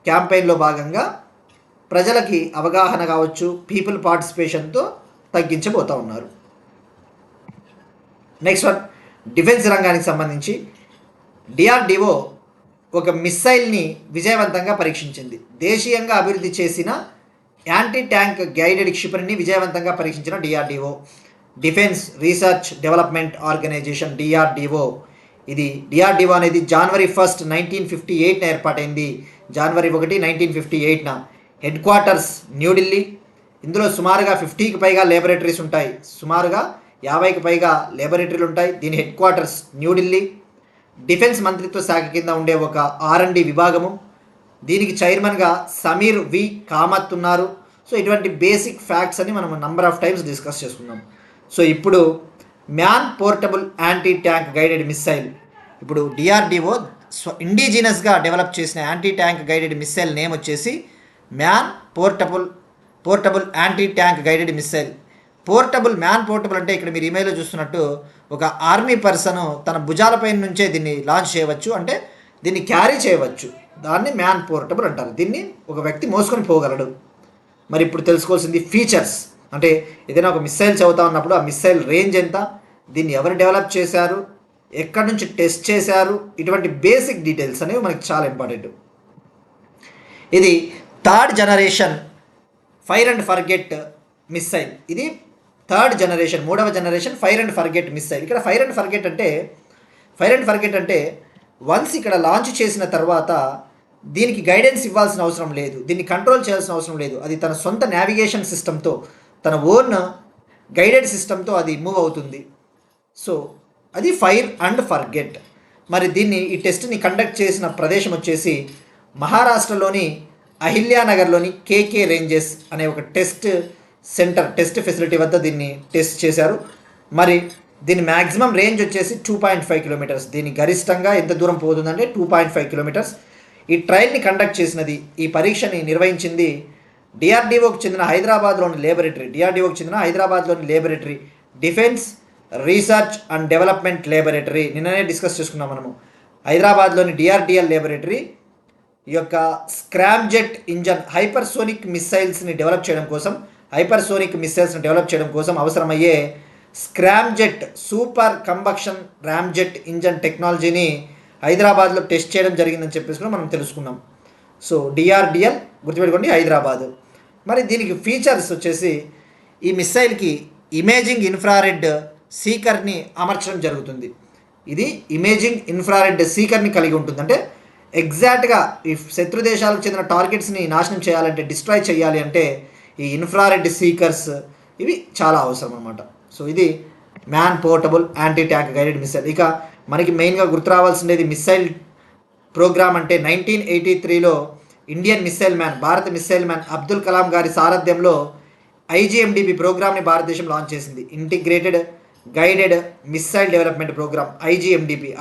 క్యాంపెయిన్లో భాగంగా ప్రజలకి అవగాహన కావచ్చు, పీపుల్ పార్టిసిపేషన్తో తగ్గించబోతూ ఉన్నారు. నెక్స్ట్ వన్, డిఫెన్స్ రంగానికి సంబంధించి డిఆర్డిఓ ఒక మిస్సైల్ని విజయవంతంగా పరీక్షించింది. దేశీయంగా అభివృద్ధి చేసిన యాంటీ ట్యాంక్ గైడెడ్ క్షిపణిని విజయవంతంగా పరీక్షించిన DRDO, defence research development organisation DRDO. ఇది డిఆర్డిఓ అనేది జనవరి 1, 1958 ఏర్పాటైంది. జనవరి 1, 1958 హెడ్ క్వార్టర్స్ న్యూఢిల్లీ. ఇందులో సుమారుగా 50కి పైగా లేబొరేటరీస్ ఉంటాయి. సుమారుగా 50కి పైగా లేబొరేటరీలు ఉంటాయి. దీని హెడ్ క్వార్టర్స్ న్యూఢిల్లీ. డిఫెన్స్ మంత్రిత్వ శాఖ కింద ఉండే ఒక R&D విభాగము. దీనికి చైర్మన్గా సమీర్ వి కామత్ ఉన్నారు. సో ఇటువంటి బేసిక్ ఫ్యాక్ట్స్ అని మనం నంబర్ ఆఫ్ టైమ్స్ డిస్కస్ చేసుకున్నాం. సో ఇప్పుడు man portable anti tank guided missile, ఇప్పుడు డిఆర్డిఓ ఇండిజినస్గా డెవలప్ చేసిన anti tank guided missile name వచ్చేసి man portable anti tank guided missile. Portable అంటే ఇక్కడ మీరు ఇమేజ్లో చూస్తున్నట్టు ఒక ఆర్మీ పర్సన్ తన భుజాలపై నుంచే దీన్ని లాంచ్ చేయవచ్చు, అంటే దీన్ని క్యారీ చేయవచ్చు. దాన్ని మ్యాన్ పోర్టబుల్ అంటారు. దీన్ని ఒక వ్యక్తి మోసుకొని పోగలడు. మరి ఇప్పుడు తెలుసుకోవాల్సింది ఫీచర్స్. అంటే ఏదైనా ఒక మిస్సైల్ చదువుతా ఉన్నప్పుడు ఆ మిస్సైల్ రేంజ్ ఎంత, దీన్ని ఎవరు డెవలప్ చేశారు, ఎక్కడి నుంచి టెస్ట్ చేశారు, ఇటువంటి బేసిక్ డీటెయిల్స్ అనేవి మనకి చాలా ఇంపార్టెంట్. ఇది third generation fire and forget missile. ఇది మూడవ generation fire and forget missile. ఇక్కడ ఫైర్ అండ్ ఫర్గెట్ అంటే వన్స్ ఇక్కడ లాంచ్ చేసిన తర్వాత దీనికి గైడెన్స్ ఇవ్వాల్సిన అవసరం లేదు, దీన్ని కంట్రోల్ చేయాల్సిన అవసరం లేదు. అది తన సొంత నావిగేషన్ సిస్టంతో, తన ఓన్ గైడెడ్ సిస్టంతో అది మూవ్ అవుతుంది. సో అది ఫైర్ అండ్ ఫర్గెట్. మరి ఈ టెస్ట్ని కండక్ట్ చేసిన ప్రదేశం వచ్చేసి మహారాష్ట్రలోని అహిల్యానగర్లోని కేకే రేంజెస్ అనే ఒక టెస్ట్ ఫెసిలిటీ వద్ద దీన్ని టెస్ట్ చేశారు. మరి దీని మ్యాక్సిమం రేంజ్ వచ్చేసి 2.5 కిలోమీటర్స్. దీని గరిష్టంగా ఎంత దూరం పోతుందంటే 2.5 కిలోమీటర్స్. ఈ ట్రయల్ని కండక్ట్ చేసినది, ఈ పరీక్షని నిర్వహించింది డిఆర్డీఓకి చెందిన హైదరాబాద్లోని laboratory, defence research and development laboratory. నిన్ననే డిస్కస్ చేసుకున్నాం మనము. హైదరాబాద్లోని డిఆర్డిఎల్ లేబొరేటరీ ఈ యొక్క స్క్రామ్జెట్ ఇంజన్ హైపర్సోనిక్ మిస్సైల్స్ని డెవలప్ చేయడం కోసం అవసరమయ్యే స్క్రామ్జెట్ సూపర్ కంబక్షన్ ర్యామ్జెట్ ఇంజన్ టెక్నాలజీని హైదరాబాద్లో టెస్ట్ చేయడం జరిగిందని చెప్పేసి కూడా మనం తెలుసుకున్నాం. సో డిఆర్డిఎల్ గుర్తుపెట్టుకోండి, హైదరాబాద్. మరి దీనికి ఫీచర్స్ వచ్చేసి ఈ మిస్సైల్కి ఇమేజింగ్ ఇన్ఫ్రారెడ్ సీకర్ని అమర్చడం జరుగుతుంది. ఇది ఇమేజింగ్ ఇన్ఫ్రారెడ్ సీకర్ని కలిగి ఉంటుంది. అంటే ఎగ్జాక్ట్గా ఈ శత్రు దేశాలకు చెందిన టార్గెట్స్ని నాశనం చేయాలంటే, డిస్ట్రాయ్ చేయాలి అంటే ఈ ఇన్ఫ్రారెడ్ సీకర్స్ ఇవి చాలా అవసరం అన్నమాట. సో ఇది man portable anti tank guided missile. ఇక మనకి మెయిన్గా గుర్తు రావాల్సింది మిస్సైల్ ప్రోగ్రామ్ అంటే 1983లో భారత మిస్సైల్ మ్యాన్ అబ్దుల్ కలాం గారి సారథ్యంలో IGMDP ప్రోగ్రామ్ని భారతదేశం లాంచ్ చేసింది. Integrated guided missile development programme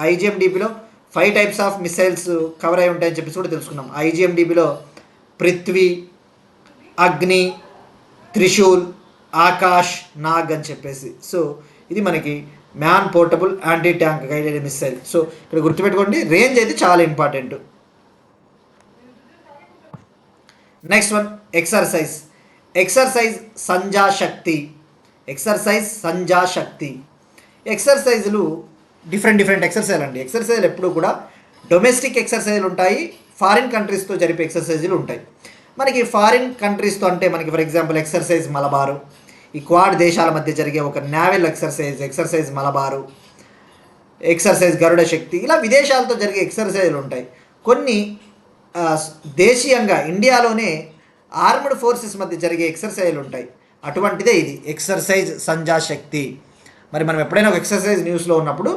IGMDPలో 5 టైప్స్ ఆఫ్ మిస్సైల్స్ కవర్ అయి ఉంటాయని చెప్పేసి కూడా తెలుసుకున్నాం. IGMDPలో పృథ్వీ, అగ్ని, త్రిశూల్, ఆకాష్, నాగ్ అని చెప్పేసి. సో ఇది మనకి man portable anti tank guided missile. So ఇక్కడ గుర్తుపెట్టుకోండి, రేంజ్ అయితే చాలా important. Next one exercise Sanja శక్తి. ఎక్సర్సైజులు డిఫరెంట్ ఎక్సర్సైజ్ అండి. ఎక్సర్సైజులు ఎప్పుడు కూడా డొమెస్టిక్ ఎక్సర్సైజులు ఉంటాయి, ఫారిన్ కంట్రీస్తో జరిపే ఎక్సర్సైజులు ఉంటాయి. మనకి ఫారిన్ కంట్రీస్తో అంటే మనకి ఫర్ ఎగ్జాంపుల్ ఎక్సర్సైజ్ మలబారు, ఈ క్వాడ్ దేశాల మధ్య జరిగే ఒక నావెల్ ఎక్సర్సైజ్ మలబారు, ఎక్సర్సైజ్ గరుడ శక్తి, ఇలా విదేశాలతో జరిగే ఎక్సర్సైజులు ఉంటాయి. కొన్ని దేశీయంగా ఇండియాలోనే ఆర్మ్డ్ ఫోర్సెస్ మధ్య జరిగే ఎక్సర్సైజులు ఉంటాయి. అటువంటిదే ఇది ఎక్సర్సైజ్ సంజా శక్తి. మరి మనం ఎప్పుడైనా ఒక ఎక్సర్సైజ్ న్యూస్లో ఉన్నప్పుడు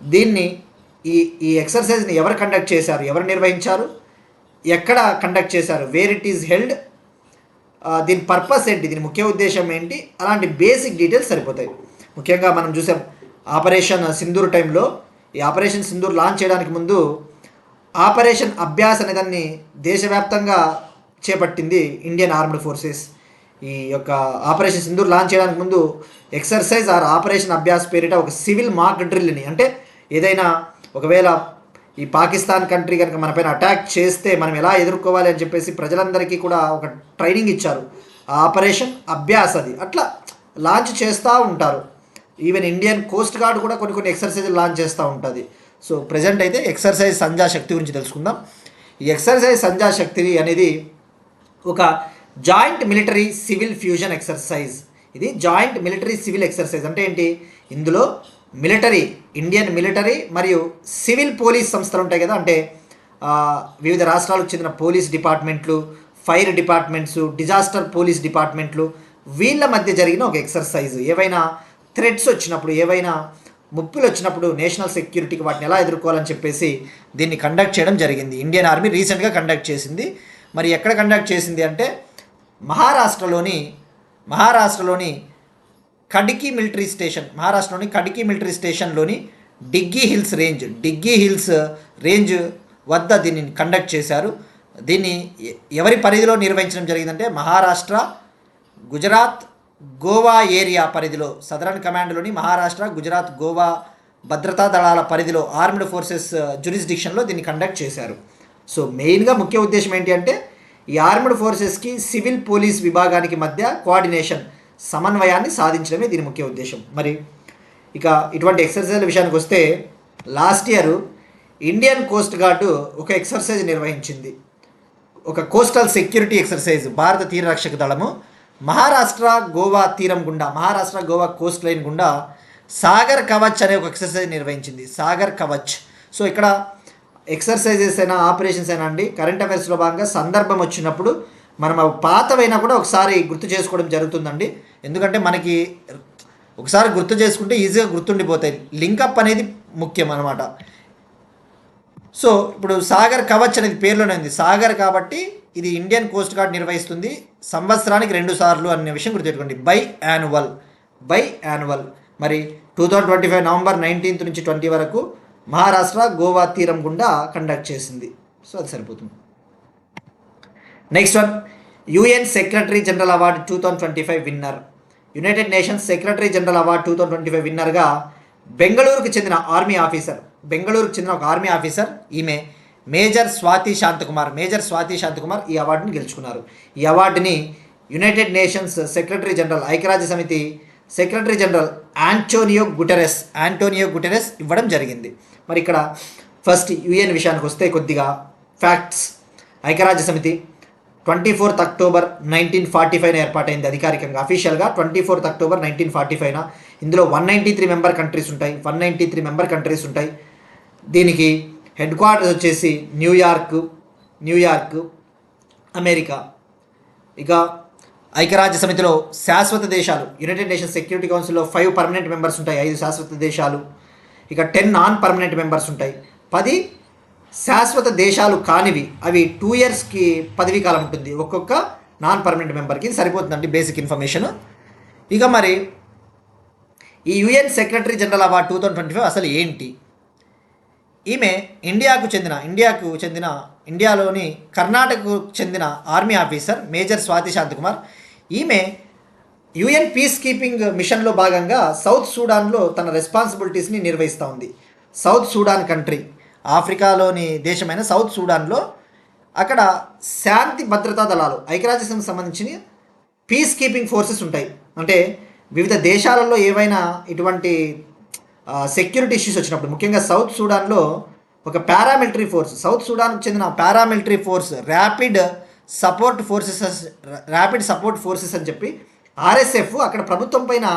దీన్ని ఈ ఎక్సర్సైజ్ని ఎవరు కండక్ట్ చేశారు, ఎవరు నిర్వహించారు, ఎక్కడ కండక్ట్ చేశారు, వేర్ ఇట్ ఈజ్ హెల్డ్, దీని పర్పస్ ఏంటి, దీని ముఖ్య ఉద్దేశం ఏంటి, అలాంటి బేసిక్ డీటెయిల్స్ సరిపోతాయి. ముఖ్యంగా మనం చూసాం ఆపరేషన్ సింధూర్ టైంలో, ఈ ఆపరేషన్ సింధూర్ లాంచ్ చేయడానికి ముందు ఆపరేషన్ అభ్యాస్ అనే దాన్ని దేశవ్యాప్తంగా చేపట్టింది ఇండియన్ ఆర్మ్డ్ ఫోర్సెస్. ఈ యొక్క ఆపరేషన్ సింధూర్ లాంచ్ చేయడానికి ముందు ఎక్సర్సైజ్ ఆర్ ఆపరేషన్ అభ్యాస్ పేరిట ఒక సివిల్ మాక్ డ్రిల్ని, అంటే ఏదైనా ఒకవేళ ఈ పాకిస్తాన్ కంట్రీ కనుక మనపైన అటాక్ చేస్తే మనం ఎలా ఎదుర్కోవాలి అని చెప్పేసి ప్రజలందరికీ కూడా ఒక ట్రైనింగ్ ఇచ్చారు. ఆ ఆపరేషన్ అభ్యాస్ అది అట్లా లాంచ్ చేస్తూ ఉంటారు. ఈవెన్ ఇండియన్ కోస్ట్ గార్డ్ కూడా కొన్ని ఎక్సర్సైజులు లాంచ్ చేస్తూ ఉంటుంది. సో ప్రజెంట్ అయితే ఎక్సర్సైజ్ సంజా శక్తి గురించి తెలుసుకుందాం. ఈ ఎక్సర్సైజ్ సంజా శక్తి అనేది ఒక joint military civil fusion exercise. ఇది జాయింట్ మిలిటరీ సివిల్ ఎక్సర్సైజ్ అంటే ఏంటి, ఇందులో ఇండియన్ మిలిటరీ మరియు సివిల్ పోలీస్ సంస్థలు ఉంటాయి కదా, అంటే వివిధ రాష్ట్రాలకు చెందిన పోలీస్ డిపార్ట్మెంట్లు, ఫైర్ డిపార్ట్మెంట్స్, డిజాస్టర్ పోలీస్ డిపార్ట్మెంట్లు, వీళ్ళ మధ్య జరిగిన ఒక ఎక్సర్సైజ్. ఏవైనా థ్రెట్స్ వచ్చినప్పుడు, ఏవైనా ముప్పులు వచ్చినప్పుడు నేషనల్ సెక్యూరిటీకి వాటిని ఎలా ఎదుర్కోవాలని చెప్పేసి దీన్ని కండక్ట్ చేయడం జరిగింది. ఇండియన్ ఆర్మీ రీసెంట్గా కండక్ట్ చేసింది. మరి ఎక్కడ కండక్ట్ చేసింది అంటే మహారాష్ట్రలోని కడికి మిలిటరీ స్టేషన్లోని డిగ్గీ హిల్స్ రేంజ్ వద్ద దీన్ని కండక్ట్ చేశారు. దీన్ని ఎవరి పరిధిలో నిర్వహించడం జరిగిందంటే మహారాష్ట్ర, గుజరాత్, గోవా ఏరియా పరిధిలో సదరన్ కమాండ్లోని మహారాష్ట్ర, గుజరాత్, గోవా భద్రతా దళాల పరిధిలో ఆర్మ్డ్ ఫోర్సెస్ జ్యూరిస్డిక్షన్లో దీన్ని కండక్ట్ చేశారు. సో మెయిన్గా ముఖ్య ఉద్దేశం ఏంటి అంటే ఈ ఆర్మ్డ్ ఫోర్సెస్కి సివిల్ పోలీస్ విభాగానికి మధ్య కోఆర్డినేషన్, సమన్వయాన్ని సాధించడమే దీని ముఖ్య ఉద్దేశం. మరి ఇక ఇటువంటి ఎక్సర్సైజ్ల విషయానికి వస్తే last year Indian Coast guard ఒక ఎక్సర్సైజ్ నిర్వహించింది. ఒక కోస్టల్ సెక్యూరిటీ ఎక్సర్సైజ్. భారత తీర రక్షక దళము మహారాష్ట్ర గోవా తీరం గుండా, మహారాష్ట్ర గోవా కోస్ట్ లైన్ గుండా సాగర్ కవచ్ అనే ఒక ఎక్సర్సైజ్ నిర్వహించింది. సాగర్ కవచ్. సో ఇక్కడ ఎక్సర్సైజెస్ అయినా ఆపరేషన్స్ అయినా అండి, కరెంట్ అఫైర్స్లో భాగంగా సందర్భం వచ్చినప్పుడు మనం పాతవైనా కూడా ఒకసారి గుర్తు చేసుకోవడం జరుగుతుందండి. ఎందుకంటే మనకి ఒకసారి గుర్తు చేసుకుంటే ఈజీగా గుర్తుండిపోతాయి. లింకప్ అనేది ముఖ్యం అనమాట. సో ఇప్పుడు సాగర్ కవచ్ అనేది పేరులోనే ఉంది, సాగర్ కాబట్టి ఇది ఇండియన్ కోస్ట్ గార్డ్ నిర్వహిస్తుంది. సంవత్సరానికి 2 సార్లు అనే విషయం గుర్తుపెట్టుకోండి. By annual. మరి 2025 నవంబర్ 19 నుంచి 20 వరకు మహారాష్ట్ర గోవా తీరం గుండా కండక్ట్ చేసింది. సో అది సరిపోతుంది. Next one, UN secretary general award 2025 winner. United nations secretary general award 2025 విన్నర్గా బెంగళూరుకు చెందిన ఒక ఆర్మీ ఆఫీసర్ ఈమె మేజర్ స్వాతి శాంతకుమార్ ఈ అవార్డుని గెలుచుకున్నారు. ఈ అవార్డుని యునైటెడ్ నేషన్స్ సెక్రటరీ జనరల్, ఐక్యరాజ్య సమితి సెక్రటరీ జనరల్ ఆంటోనియో గుటెరెస్ ఇవ్వడం జరిగింది. మరి ఇక్కడ ఫస్ట్ యుఎన్ విషయానికి వస్తే కొద్దిగా ఫ్యాక్ట్స్. ఐక్యరాజ్య సమితి 24 అక్టోబర్ 1945 ఏర్పాటైంది అధికారికంగా, అఫీషియల్గా 24 అక్టోబర్ 1945. ఇందులో 193 మెంబర్ కంట్రీస్ ఉంటాయి. దీనికి హెడ్ క్వార్టర్స్ వచ్చేసి న్యూయార్క్, అమెరికా. ఇక ఐక్యరాజ్య సమితిలో శాశ్వత దేశాలు, యునైటెడ్ నేషన్స్ సెక్యూరిటీ కౌన్సిల్లో 5 పర్మనెంట్ మెంబర్స్ ఉంటాయి, 5 శాశ్వత దేశాలు. ఇక 10 నాన్ పర్మనెంట్ మెంబర్స్ ఉంటాయి. 10 శాశ్వత దేశాలు కానివి, అవి 2 ఇయర్స్కి పదవీ కాలం ఉంటుంది ఒక్కొక్క నాన్ పర్మనెంట్ మెంబర్కి. ఇది సరిపోతుందండి బేసిక్ ఇన్ఫర్మేషన్. ఇక మరి ఈ యుఎన్ సెక్రటరీ జనరల్ అవార్డు 2025 అసలు ఏంటి? ఈమె ఇండియాలోని కర్ణాటకకు చెందిన army officer major Swathi Shanthakumar. ఈమె యుఎన్ పీస్ కీపింగ్ మిషన్లో భాగంగా సౌత్ సూడాన్లో తన రెస్పాన్సిబిలిటీస్ని నిర్వహిస్తూ ఉంది. సౌత్ సూడాన్ కంట్రీ, ఆఫ్రికాలోని దేశమైన సౌత్ సూడాన్లో అక్కడ శాంతి భద్రతా దళాలు, ఐక్యరాజ్య సమితికి సంబంధించిన పీస్ కీపింగ్ ఫోర్సెస్ ఉంటాయి. అంటే వివిధ దేశాలలో ఏవైనా ఇటువంటి సెక్యూరిటీ ఇష్యూస్ వచ్చినప్పుడు, ముఖ్యంగా సౌత్ సూడాన్లో ఒక పారామిలిటరీ ఫోర్స్, సౌత్ సూడాన్కు చెందిన paramilitary force rapid support forces అని చెప్పి ఆర్ఎస్ఎఫ్ అక్కడ ప్రభుత్వం పైన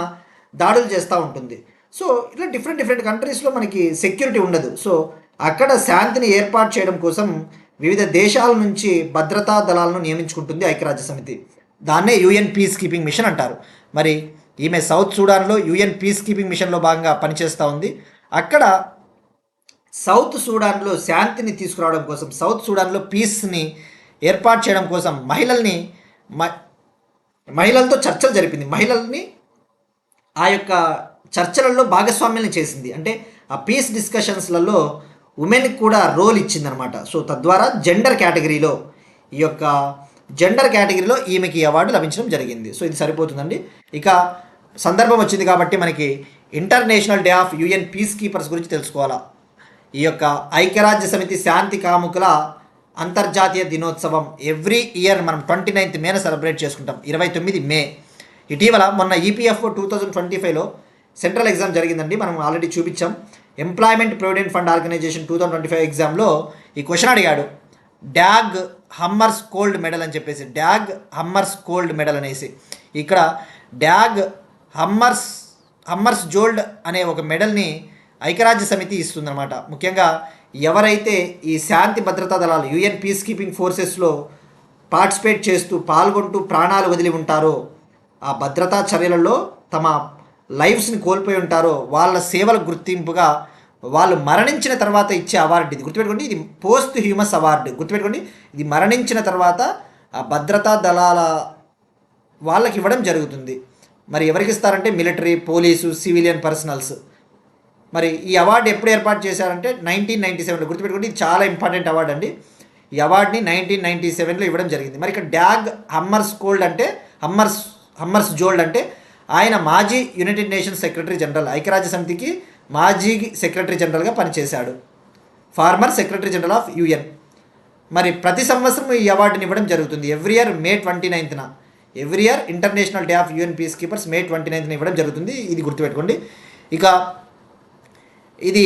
దాడులు చేస్తూ ఉంటుంది. సో ఇట్లా డిఫరెంట్ కంట్రీస్లో మనకి సెక్యూరిటీ ఉండదు. సో అక్కడ శాంతిని ఏర్పాటు చేయడం కోసం వివిధ దేశాల నుంచి భద్రతా దళాలను నియమించుకుంటుంది ఐక్యరాజ్య సమితి. దాన్నే యుఎన్ పీస్ కీపింగ్ మిషన్ అంటారు. మరి ఈమె సౌత్ సూడాన్లో యుఎన్ పీస్ కీపింగ్ మిషన్లో భాగంగా పనిచేస్తూ ఉంది. అక్కడ సౌత్ సూడాన్లో శాంతిని తీసుకురావడం కోసం, సౌత్ సూడాన్లో పీస్ని ఏర్పాటు చేయడం కోసం మహిళలతో చర్చలు జరిపింది. మహిళల్ని ఆ యొక్క చర్చలలో భాగస్వామ్యాన్ని చేసింది. అంటే ఆ పీస్ డిస్కషన్స్లలో ఉమెన్కి కూడా రోల్ ఇచ్చిందనమాట. సో తద్వారా జెండర్ కేటగిరీలో ఈమెకి అవార్డు లభించడం జరిగింది. సో ఇది సరిపోతుందండి. ఇక సందర్భం వచ్చింది కాబట్టి మనకి international day of UN piece keepers గురించి తెలుసుకోవాలా. ఈ యొక్క ఐక్యరాజ్య సమితి శాంతి కాముకుల అంతర్జాతీయ దినోత్సవం ఎవ్రీ ఇయర్ మనం 29th మేన సెలబ్రేట్ చేసుకుంటాం, 29 మే. ఇటీవల మొన్న ఈపీఎఫ్ఓ 2025లో సెంట్రల్ ఎగ్జామ్ జరిగిందండి, మనం ఆల్రెడీ చూపించాం. ఎంప్లాయ్మెంట్ ప్రొవిడెంట్ ఫండ్ ఆర్గనైజేషన్ 2025 ఎగ్జామ్లో ఈ క్వశ్చన్ అడిగాడు, డ్యాగ్ హమ్మర్స్ కోల్డ్ మెడల్ అని చెప్పేసి, డ్యాగ్ హమ్మర్స్ కోల్డ్ మెడల్ అనేసి. ఇక్కడ డ్యాగ్ హమ్మర్స్ జోల్డ్ అనే ఒక మెడల్ని ఐక్యరాజ్య సమితి ఇస్తుందన్నమాట. ముఖ్యంగా ఎవరైతే ఈ శాంతి భద్రతా దళాలు యుఎన్ పీస్ కీపింగ్ ఫోర్సెస్లో పాల్గొంటూ ప్రాణాలు వదిలి ఉంటారో, ఆ భద్రతా చర్యలలో తమ లైఫ్స్ని కోల్పోయి ఉంటారో, వాళ్ళ సేవల గుర్తింపుగా వాళ్ళు మరణించిన తర్వాత ఇచ్చే అవార్డు ఇది. గుర్తుపెట్టుకోండి, ఇది పోస్ట్ హ్యూమస్ అవార్డు. గుర్తుపెట్టుకోండి, ఇది మరణించిన తర్వాత ఆ భద్రతా దళాల వాళ్ళకి ఇవ్వడం జరుగుతుంది. మరి ఎవరికి ఇస్తారంటే మిలిటరీ, పోలీసు, సివిలియన్ పర్సనల్స్. మరి ఈ అవార్డు ఎప్పుడు ఏర్పాటు చేశారంటే 1997లో. గుర్తుపెట్టుకోండి, ఇది చాలా ఇంపార్టెంట్ అవార్డు అండి. ఈ అవార్డుని 1997లో ఇవ్వడం జరిగింది. మరి ఇక్కడ డ్యాగ్ హమ్మర్స్ కోల్డ్ అంటే హమ్మర్స్ జోల్డ్ అంటే ఆయన మాజీ యునైటెడ్ నేషన్స్ సెక్రటరీ జనరల్, ఐక్యరాజ్య సమితికి మాజీ సెక్రటరీ జనరల్గా పనిచేశాడు, former secretary general of UN. మరి ప్రతి సంవత్సరం ఈ అవార్డుని ఇవ్వడం జరుగుతుంది. ఎవ్రీ ఇయర్ మే 29న, every year international day of UN peacekeepers May 29న ఇవ్వడం జరుగుతుంది. ఇది గుర్తుపెట్టుకోండి. ఇక ఇది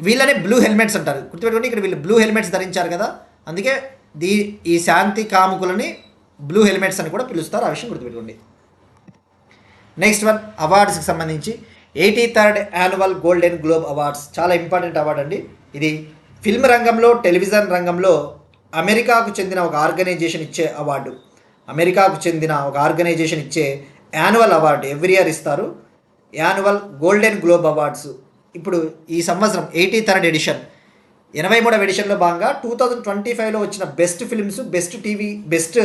వీళ్ళనే బ్లూ హెల్మెట్స్ అంటారు, గుర్తుపెట్టుకోండి. ఇక్కడ వీళ్ళు బ్లూ హెల్మెట్స్ ధరించారు కదా, అందుకే ఈ శాంతి కాముకులని బ్లూ హెల్మెట్స్ అని కూడా పిలుస్తారు. ఆ విషయం గుర్తుపెట్టుకోండి. నెక్స్ట్ వన్ అవార్డ్స్కి సంబంధించి 83rd annual golden globe awards. చాలా ఇంపార్టెంట్ అవార్డు అండి ఇది. ఫిల్మ్ రంగంలో, టెలివిజన్ రంగంలో అమెరికాకు చెందిన ఒక ఆర్గనైజేషన్ ఇచ్చే అవార్డు. అమెరికాకు చెందిన ఒక ఆర్గనైజేషన్ ఇచ్చే యాన్యువల్ అవార్డు ఎవ్రీ ఇయర్ ఇస్తారు, యాన్యువల్ గోల్డెన్ గ్లోబ్ అవార్డ్స్. ఇప్పుడు ఈ సంవత్సరం 83rd ఎడిషన్, 83వ ఎడిషన్లో భాగంగా 2025లో వచ్చిన బెస్ట్ ఫిల్మ్స్, బెస్ట్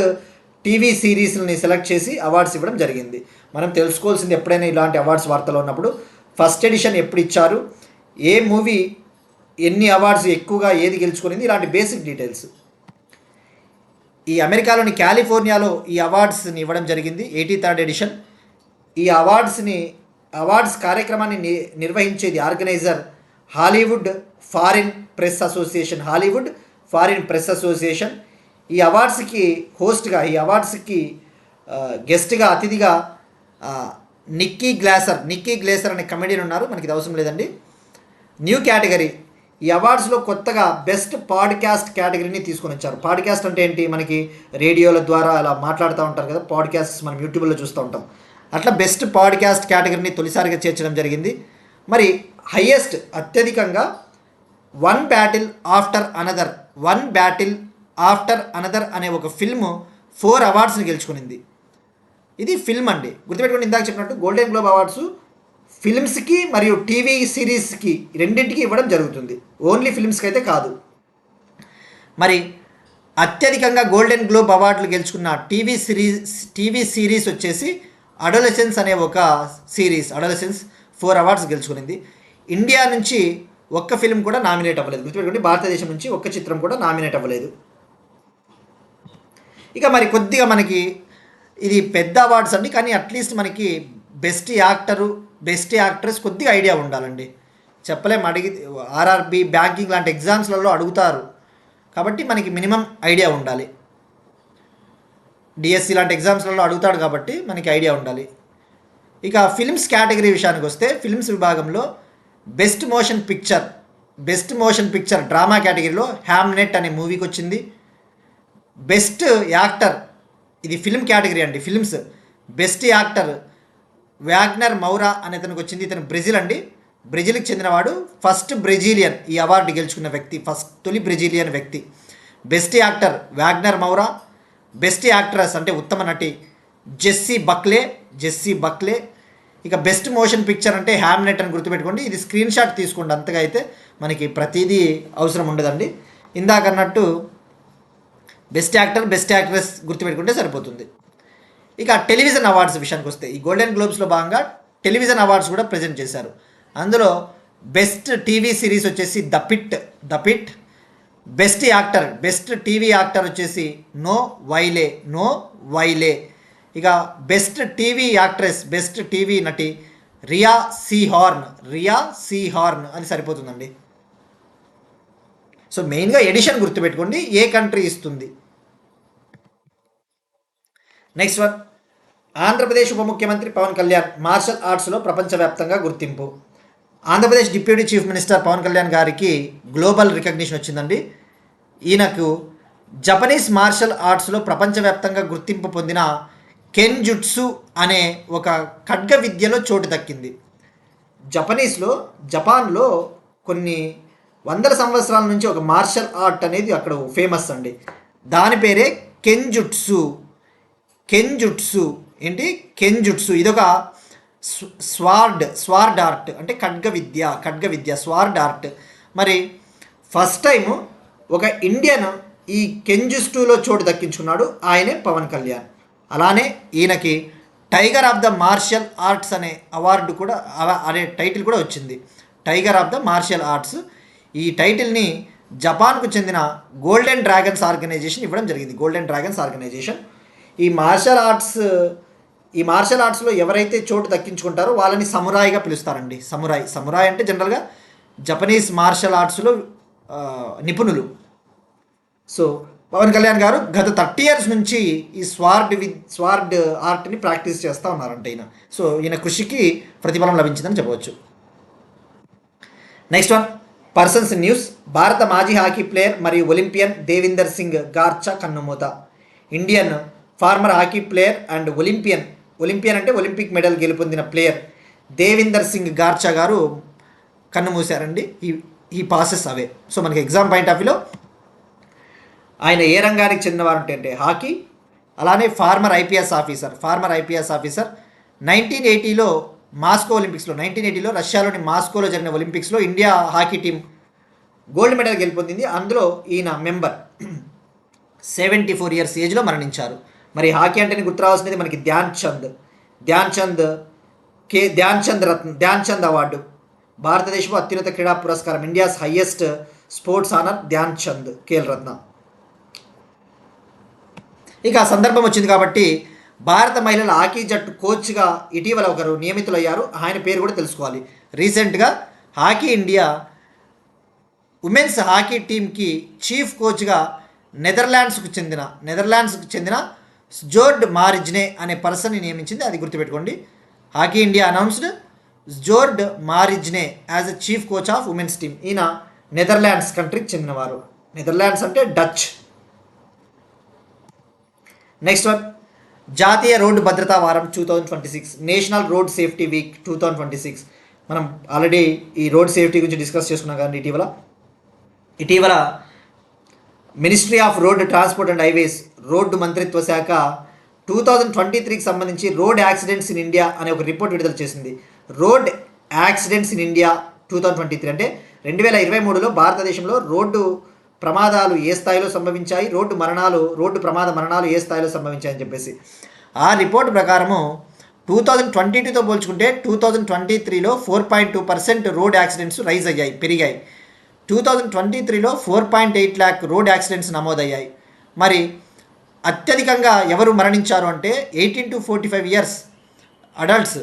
టీవీ సిరీస్ని సెలెక్ట్ చేసి అవార్డ్స్ ఇవ్వడం జరిగింది. మనం తెలుసుకోవాల్సింది ఎప్పుడైనా ఇలాంటి అవార్డ్స్ వార్తలో ఉన్నప్పుడు ఫస్ట్ ఎడిషన్ ఎప్పుడు ఇచ్చారు, ఏ మూవీ ఎన్ని అవార్డ్స్ ఎక్కువగా ఏది గెలుచుకునింది, ఇలాంటి బేసిక్ డీటెయిల్స్. ఈ అమెరికాలోని కాలిఫోర్నియాలో ఈ అవార్డ్స్ని ఇవ్వడం జరిగింది, 83rd ఎడిషన్. ఈ అవార్డ్స్ కార్యక్రమాన్ని నిర్వహించేది organiser Hollywood foreign press association. ఈ అవార్డ్స్కి హోస్ట్గా, ఈ అవార్డ్స్కి గెస్ట్గా, అతిథిగా నిక్కీ గ్లేసర్ అనే కమెడియన్ ఉన్నారు. మనకి ఇది అవసరం లేదండి. న్యూ కేటగిరీ, ఈ అవార్డ్స్లో కొత్తగా బెస్ట్ పాడ్కాస్ట్ కేటగిరీని తీసుకొని వచ్చారు. పాడ్కాస్ట్ అంటే ఏంటి, మనకి రేడియోల ద్వారా అలా మాట్లాడుతూ ఉంటారు కదా, పాడ్కాస్ట్ మనం యూట్యూబ్లో చూస్తూ ఉంటాం. అట్లా బెస్ట్ పాడ్కాస్ట్ కేటగిరీని తొలిసారిగా చేర్చడం జరిగింది. మరి హయ్యెస్ట్, అత్యధికంగా వన్ బ్యాటిల్ ఆఫ్టర్ అనదర్ అనే ఒక ఫిల్మ్ 4 అవార్డ్స్ని గెలుచుకునింది. ఇది ఫిల్మ్ అండి, గుర్తుపెట్టుకోండి. ఇందాక చెప్పినట్టు గోల్డెన్ గ్లోబ్ అవార్డ్స్ ఫిల్మ్స్కి మరియు టీవీ సిరీస్కి రెండింటికి ఇవ్వడం జరుగుతుంది, ఓన్లీ ఫిల్మ్స్కి అయితే కాదు. మరి అత్యధికంగా గోల్డెన్ గ్లోబ్ అవార్డులు గెలుచుకున్న టీవీ సిరీస్ వచ్చేసి అడోలసెన్స్ అనే ఒక సిరీస్, 4 అవార్డ్స్ గెలుచుకునింది. ఇండియా నుంచి ఒక్క ఫిల్మ్ కూడా నామినేట్ అవ్వలేదు, గుర్తుపెట్టుకోండి. భారతదేశం నుంచి ఒక్క చిత్రం కూడా నామినేట్ అవ్వలేదు. ఇక మరి కొద్దిగా మనకి ఇది పెద్ద అవార్డ్స్ అండి, కానీ అట్లీస్ట్ మనకి బెస్ట్ యాక్ట్రెస్ కొద్దిగా ఐడియా ఉండాలండి. చెప్పలేం, ఆర్ఆర్బి, బ్యాంకింగ్ లాంటి ఎగ్జామ్స్లలో అడుగుతారు కాబట్టి మనకి మినిమం ఐడియా ఉండాలి. డిఎస్సి లాంటి ఎగ్జామ్స్లలో అడుగుతాడు కాబట్టి మనకి ఐడియా ఉండాలి. ఇక ఫిల్మ్స్ కేటగిరీ విషయానికి వస్తే, ఫిల్మ్స్ విభాగంలో బెస్ట్ మోషన్ పిక్చర్ డ్రామా కేటగిరీలో హ్యామ్నెట్ అనే మూవీకి వచ్చింది. బెస్ట్ యాక్టర్, ఇది ఫిల్మ్ కేటగిరీ అండి, films. Best actor Wagner Maura అనే అతనికి వచ్చింది. ఇతను బ్రెజిల్ అండి, బ్రెజిల్కి చెందినవాడు. ఫస్ట్ బ్రెజిలియన్ ఈ అవార్డు గెలుచుకున్న వ్యక్తి, తొలి బ్రెజిలియన్ వ్యక్తి. Best actor Wagner Moura. Best actress అంటే ఉత్తమ నటి జెస్సీ బక్లే. ఇక బెస్ట్ మోషన్ పిక్చర్ అంటే హ్యామ్నెట్ అని గుర్తుపెట్టుకోండి. ఇది స్క్రీన్ షాట్ తీసుకోండి, అంతగా అయితే మనకి ప్రతిదీ అవసరం ఉండదండి. ఇందాకన్నట్టు బెస్ట్ యాక్టర్, బెస్ట్ యాక్ట్రెస్ గుర్తుపెట్టుకుంటే సరిపోతుంది. ఇక టెలివిజన్ అవార్డ్స్ విషయానికి వస్తే, ఈ గోల్డెన్ గ్లోబ్స్లో భాగంగా టెలివిజన్ అవార్డ్స్ కూడా ప్రజెంట్ చేశారు. అందులో బెస్ట్ టీవీ సిరీస్ వచ్చేసి the pit. Best TV actor వచ్చేసి నో వైలే. ఇక best TV actress, best TV నటి రియా సీహార్న్ అది సరిపోతుందండి. సో మెయిన్గా ఎడిషన్ గుర్తుపెట్టుకోండి, ఏ కంట్రీ ఇస్తుంది. నెక్స్ట్ వన్, ఆంధ్రప్రదేశ్ ఉప ముఖ్యమంత్రి పవన్ కళ్యాణ్ మార్షల్ ఆర్ట్స్లో ప్రపంచవ్యాప్తంగా గుర్తింపు. Andhra Pradesh deputy chief minister Pawan Kalyan గారికి గ్లోబల్ రికగ్నిషన్ వచ్చిందండి. ఈయనకు జపనీస్ మార్షల్ ఆర్ట్స్లో ప్రపంచవ్యాప్తంగా గుర్తింపు పొందిన కెన్జుట్సు అనే ఒక ఖడ్గ విద్యలో చోటు దక్కింది. జపాన్లో కొన్ని వందల సంవత్సరాల నుంచి ఒక మార్షల్ ఆర్ట్ అనేది అక్కడ ఫేమస్ అండి. దాని పేరే కెన్జుట్సు. ఇదొక స్వార్డ్ ఆర్ట్ అంటే ఖడ్గ విద్య స్వార్డ్ ఆర్ట్. మరి ఫస్ట్ టైము ఒక ఇండియన్ ఈ కెన్జుట్సులో చోటు దక్కించుకున్నాడు, ఆయనే పవన్ కళ్యాణ్. అలానే ఈయనకి tiger of the martial arts అనే అవార్డు కూడా, అనే టైటిల్ కూడా వచ్చింది, tiger of the martial arts. ఈ టైటిల్ని జపాన్కు చెందిన గోల్డెన్ డ్రాగన్స్ ఆర్గనైజేషన్ ఇవ్వడం జరిగింది. ఈ మార్షల్ ఆర్ట్స్ ఈ మార్షల్ ఆర్ట్స్లో ఎవరైతే చోటు దక్కించుకుంటారో వాళ్ళని సమురాయిగా పిలుస్తారండి. సమురాయ్ అంటే జనరల్గా జపనీస్ మార్షల్ ఆర్ట్స్లో నిపుణులు. సో పవన్ కళ్యాణ్ గారు గత 30 years నుంచి ఈ స్వార్డ్ ఆర్ట్ని ప్రాక్టీస్ చేస్తూ ఉన్నారంట ఈయన. సో ఈయన కృషికి ప్రతిఫలం లభించిందని చెప్పవచ్చు. Next one, persons news. భారత మాజీ హాకీ ప్లేయర్ మరియు ఒలింపియన్ దేవిందర్ సింగ్ గార్చా కన్నుమూత. Indian former hockey player and Olympian అంటే ఒలింపిక్ మెడల్ గెలుపొందిన ప్లేయర్ దేవిందర్ సింగ్ గార్చా గారు కన్నుమూశారండి. ఈ పాసెస్ అవే. సో మనకి ఎగ్జామ్ పాయింట్ ఆఫ్ వ్యూలో ఆయన ఏ రంగానికి చెందినవారు అంటే హాకీ, అలానే ఫార్మర్ ఐపీఎస్ ఆఫీసర్ 1980లో మాస్కో ఒలింపిక్స్లో 1980లో రష్యాలోని మాస్కోలో జరిగిన ఒలింపిక్స్లో India hockey team gold medal గెలుపొందింది. అందులో ఈయన మెంబర్ 74 years ఏజ్లో మరణించారు. మరి హాకీ అంటేనే గుర్తు రావాల్సినది మనకి ధ్యాన్ చంద్ అవార్డు, భారతదేశపు అత్యున్నత క్రీడా పురస్కారం, India's highest sports honour Dhyan Chand Khel Ratna. ఇక సందర్భం వచ్చింది కాబట్టి భారత మహిళల హాకీ జట్టు కోచ్గా ఇటీవల ఒకరు నియమితులయ్యారు. ఆయన పేరు కూడా తెలుసుకోవాలి. రీసెంట్గా హాకీ ఇండియా ఉమెన్స్ హాకీ టీంకి చీఫ్ కోచ్గా నెదర్లాండ్స్కు చెందిన జోర్డ్ మారిజ్నే అనే పర్సన్ని నియమించింది. అది గుర్తుపెట్టుకోండి. Hockey India announced Sjoerd Marijne as a chief coach of women's team. ఈయన నెదర్లాండ్స్ కంట్రీకి చెందినవారు. నెదర్లాండ్స్ అంటే డచ్. నెక్స్ట్ వన్, జాతీయ రోడ్డు భద్రతా వారం 2026, నేషనల్ రోడ్ సేఫ్టీ వీక్ 2026. మనం ఆల్రెడీ ఈ రోడ్ సేఫ్టీ గురించి డిస్కస్ చేసుకున్నాం కానీ ఇటీవల ministry of road transport and highways road మంత్రిత్వ శాఖ 2023కి సంబంధించి రోడ్ యాక్సిడెంట్స్ ఇన్ ఇండియా అనే ఒక రిపోర్ట్ విడుదల చేసింది. రోడ్ యాక్సిడెంట్స్ ఇన్ ఇండియా 2023 అంటే 2023లో భారతదేశంలో రోడ్డు ప్రమాదాలు ఏ స్థాయిలో సంభవించాయి, రోడ్డు ప్రమాద మరణాలు ఏ స్థాయిలో సంభవించాయని చెప్పేసి ఆ రిపోర్ట్ ప్రకారము 2022తో పోల్చుకుంటే 2023లో 4.2% రోడ్ యాక్సిడెంట్స్ పెరిగాయి. 2023లో 4.8 lakh రోడ్ యాక్సిడెంట్స్ నమోదయ్యాయి. మరి అత్యధికంగా ఎవరు మరణించారు అంటే 18 to 45 years అడల్ట్స్.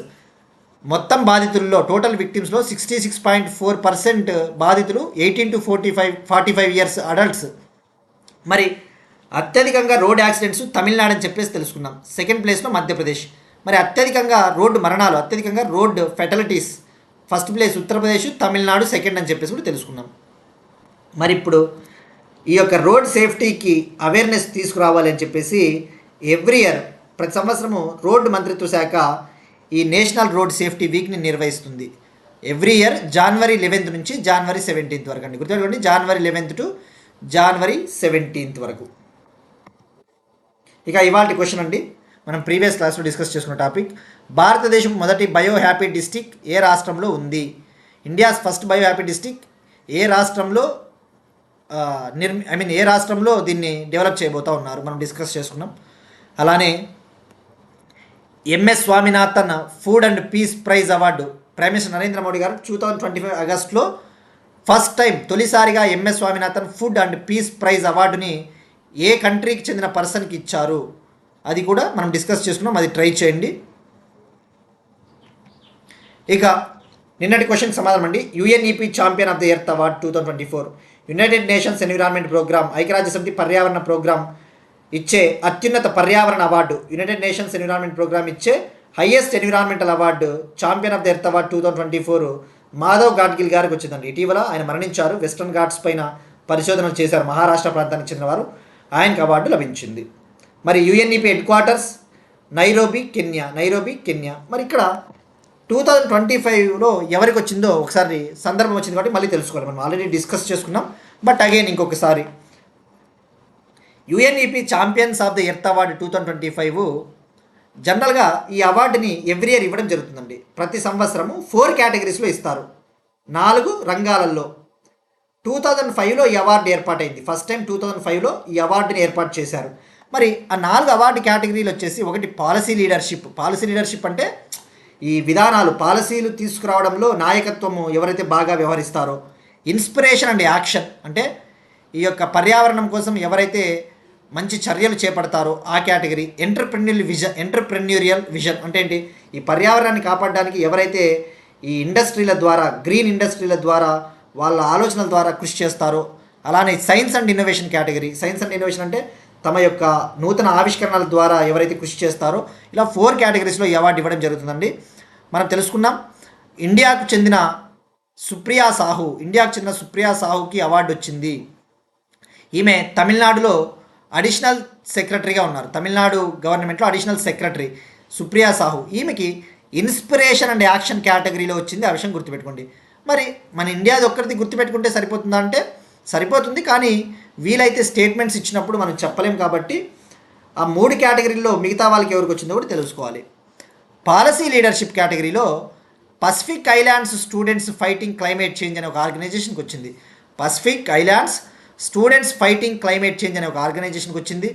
మొత్తం బాధితుల్లో టోటల్ విక్టిమ్స్లో 66.4% బాధితులు 18 to 45 years అడల్ట్స్. మరి అత్యధికంగా రోడ్ యాక్సిడెంట్స్ తమిళనాడు అని చెప్పేసి తెలుసుకున్నాం. సెకండ్ ప్లేస్లో మధ్యప్రదేశ్. మరి అత్యధికంగా road fatalities first place Uttar Pradesh, Tamil Nadu second అని చెప్పేసి కూడా తెలుసుకున్నాం. మరి ఇప్పుడు ఈ యొక్క రోడ్ సేఫ్టీకి అవేర్నెస్ తీసుకురావాలి అని చెప్పేసి ఎవ్రీ ఇయర్ ప్రతి సంవత్సరము రోడ్డు మంత్రిత్వ శాఖ ఈ నేషనల్ రోడ్ సేఫ్టీ వీక్ని నిర్వహిస్తుంది. ఎవ్రీ ఇయర్ January 11th నుంచి January 17th వరకు అండి. గుర్తుపెట్టుకోండి, January 11th to January 17th వరకు. ఇక ఇవాళ క్వశ్చన్ అండి, మనం ప్రీవియస్ క్లాస్లో డిస్కస్ చేసుకున్న టాపిక్, భారతదేశం మొదటి బయో హ్యాపీ డిస్టిక్ ఏ రాష్ట్రంలో ఉంది? India's first bio happy district ఏ రాష్ట్రంలో ఏ రాష్ట్రంలో దీన్ని డెవలప్ చేయబోతూ ఉన్నారు మనం డిస్కస్ చేసుకున్నాం. అలానే MS Swaminathan food and peace prize award prime minister Narendra Modi గారు 2025 ఆగస్టులో ఫస్ట్ టైం తొలిసారిగా MS Swaminathan food and peace prize అవార్డుని ఏ కంట్రీకి చెందిన పర్సన్కి ఇచ్చారు అది కూడా మనం డిస్కస్ చేసుకున్నాం. అది ట్రై చేయండి. ఇక నిన్నటి క్వశ్చన్ సమాధానం అండి, UNEP champion of the earth award 2024 united nations environment programme ఐక్యరాజ్యసమితి పర్యావరణ ప్రోగ్రామ్ ఇచ్చే అత్యున్నత పర్యావరణ award, united nations environment programme ఇచ్చే highest environmental award champion of the earth award 2024 Madhav Gadgil గారికి వచ్చిందండి. ఇటీవల ఆయన మరణించారు. వెస్టర్న్ ఘాట్స్ పైన పరిశోధనలు చేశారు, మహారాష్ట్ర ప్రాంతానికి చెందినవారు. ఆయనకు అవార్డు లభించింది. మరి UNEP head quarters Nairobi Kenya. మరి ఇక్కడ 2025లో ఎవరికి వచ్చిందో ఒకసారి సందర్భం వచ్చింది కాబట్టి మళ్ళీ తెలుసుకోవాలి. మనం ఆల్రెడీ డిస్కస్ చేసుకున్నాం, బట్ అగైన్ ఇంకొకసారి UNEP champions of the earth award 2025 జనరల్గా ఈ అవార్డుని ఎవ్రీ ఇయర్ ఇవ్వడం జరుగుతుందండి. ప్రతి సంవత్సరము 4 కేటగిరీస్లో ఇస్తారు, 4 రంగాలలో. 2005లో ఈ అవార్డు ఏర్పాటైంది. ఫస్ట్ టైం 2005లో ఈ అవార్డుని ఏర్పాటు చేశారు. మరి ఆ 4 అవార్డు కేటగిరీలు వచ్చేసి, ఒకటి పాలసీ లీడర్షిప్ అంటే ఈ విధానాలు పాలసీలు తీసుకురావడంలో నాయకత్వము ఎవరైతే బాగా వ్యవహరిస్తారో. ఇన్స్పిరేషన్ అండ్ యాక్షన్ అంటే ఈ యొక్క పర్యావరణం కోసం ఎవరైతే మంచి చర్యలు చేపడతారో ఆ కేటగిరీ. ఎంటర్ప్రెన్యూరియల్ విజన్ అంటే ఏంటి? ఈ పర్యావరణాన్ని కాపాడడానికి ఎవరైతే ఈ ఇండస్ట్రీల ద్వారా, గ్రీన్ ఇండస్ట్రీల ద్వారా, వాళ్ళ ఆలోచనల ద్వారా కృషి చేస్తారో. అలానే science and innovation category. Science and innovation అంటే తమ యొక్క నూతన ఆవిష్కరణల ద్వారా ఎవరైతే కృషి చేస్తారో. ఇలా 4 కేటగిరీస్లో ఈ అవార్డు ఇవ్వడం జరుగుతుందండి. మనం తెలుసుకున్నాం. ఇండియాకు చెందిన సుప్రియా సాహుకి అవార్డు వచ్చింది. ఈమె తమిళనాడులో అడిషనల్ సెక్రటరీగా ఉన్నారు. తమిళనాడు గవర్నమెంట్లో అడిషనల్ సెక్రటరీ సుప్రియా సాహు. ఈమెకి ఇన్స్పిరేషన్ అండ్ యాక్షన్ కేటగిరీలో వచ్చింది. ఆ విషయం గుర్తుపెట్టుకోండి. మరి మన ఇండియాది ఒక్కరిది గుర్తుపెట్టుకుంటే సరిపోతుందా అంటే సరిపోతుంది, కానీ వీలైతే స్టేట్మెంట్స్ ఇచ్చినప్పుడు మనం చెప్పలేం కాబట్టి ఆ 3 కేటగిరీల్లో మిగతా వాళ్ళకి ఎవరికి వచ్చిందో కూడా తెలుసుకోవాలి. పాలసీ లీడర్షిప్ కేటగిరీలో Pacific islands students fighting climate change అనే ఒక ఆర్గనైజేషన్కి వచ్చింది. Pacific islands students fighting climate change అనే ఒక ఆర్గనైజేషన్కి వచ్చింది.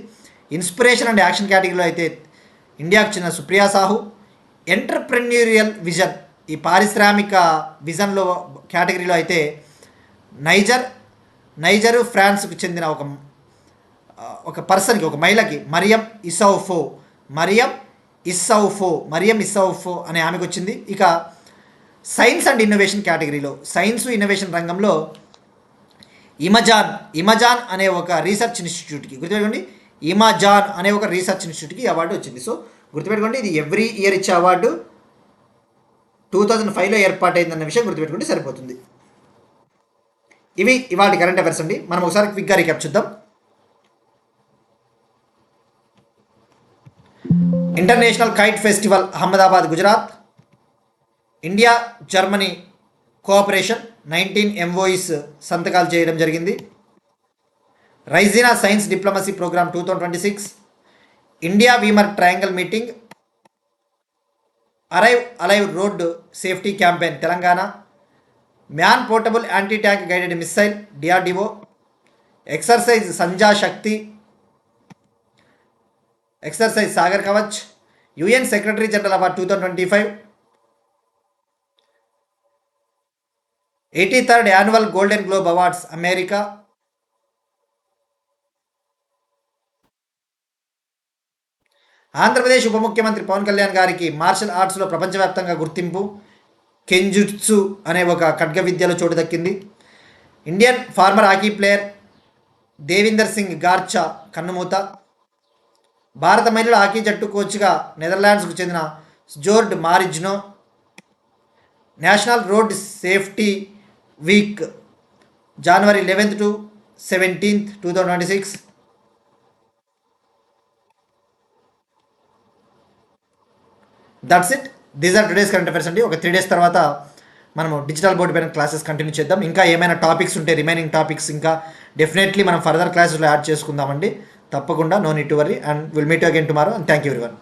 ఇన్స్పిరేషన్ అండ్ యాక్షన్ కేటగిరీలో అయితే ఇండియాకు చెందిన సుప్రియా సాహు. ఎంటర్ప్రెన్యూరియల్ విజన్, ఈ పారిశ్రామిక విజన్లో కేటగిరీలో అయితే నైజరు ఫ్రాన్స్కు చెందిన ఒక పర్సన్కి, ఒక మహిళకి మరియం ఇస్సౌఫో అనే ఆమెకు వచ్చింది. ఇక సైన్స్ అండ్ ఇన్నోవేషన్ కేటగిరీలో, సైన్స్ ఇన్నోవేషన్ రంగంలో ఇమజాన్ అనే ఒక రీసెర్చ్ ఇన్స్టిట్యూట్కి, గుర్తుపెట్టుకోండి, ఇమజాన్ అనే ఒక రీసెర్చ్ ఇన్స్టిట్యూట్కి అవార్డు వచ్చింది. సో గుర్తుపెట్టుకోండి, ఇది ఎవ్రీ ఇయర్ ఇచ్చే అవార్డు. 2005లో ఏర్పాటైందన్న విషయం గుర్తుపెట్టుకుంటే సరిపోతుంది. ఇవి ఇవాళ కరెంట్ అఫైర్స్ అండి. మనం ఒకసారి క్విక్గా రీక్యాప్ చూద్దాం. International kite festival Ahmedabad, Gujarat. India Germany cooperation 19 MOUs సంతకాలు చేయడం జరిగింది. Raisina science diplomacy programme 2026. India Weimar triangle meeting. Alive road safety campaign Telangana. Man portable anti tank guided missile DRDO. Exercise Sanja Shakti. Exercise Sagar Kavach. UN secretary general award 2025. 83rd annual golden globe awards America. Andhra Pradesh ఉప ముఖ్యమంత్రి పవన్ కళ్యాణ్ గారికి martial ఆర్ట్స్లో ప్రపంచవ్యాప్తంగా గుర్తింపు. Kenjutsu అనే ఒక ఖడ్గ విద్యలో చోటు దక్కింది. Indian former hockey player Devinder Singh Garcha కన్నుమూత. భారత మహిళల హాకీ జట్టు కోచ్గా నెదర్లాండ్స్కు చెందిన Sjoerd Marijne. National road safety week January 11th to 17th, 2026. That's it. These are today's current affairs అండి. ఒక 3 days తర్వాత మనము డిజిటల్ బోర్డు పైన క్లాసెస్ కంటిన్యూ చేద్దాం. ఇంకా ఏమైనా టాపిక్స్ ఉంటే రిమైనింగ్ టాపిక్స్ ఇంకా డెఫినెట్లీ మనం ఫర్దర్ క్లాసెస్లో యాడ్ చేసుకుందామండి. తప్పకుండా, no need to worry, and will meet you again tomorrow, and thank you everyone.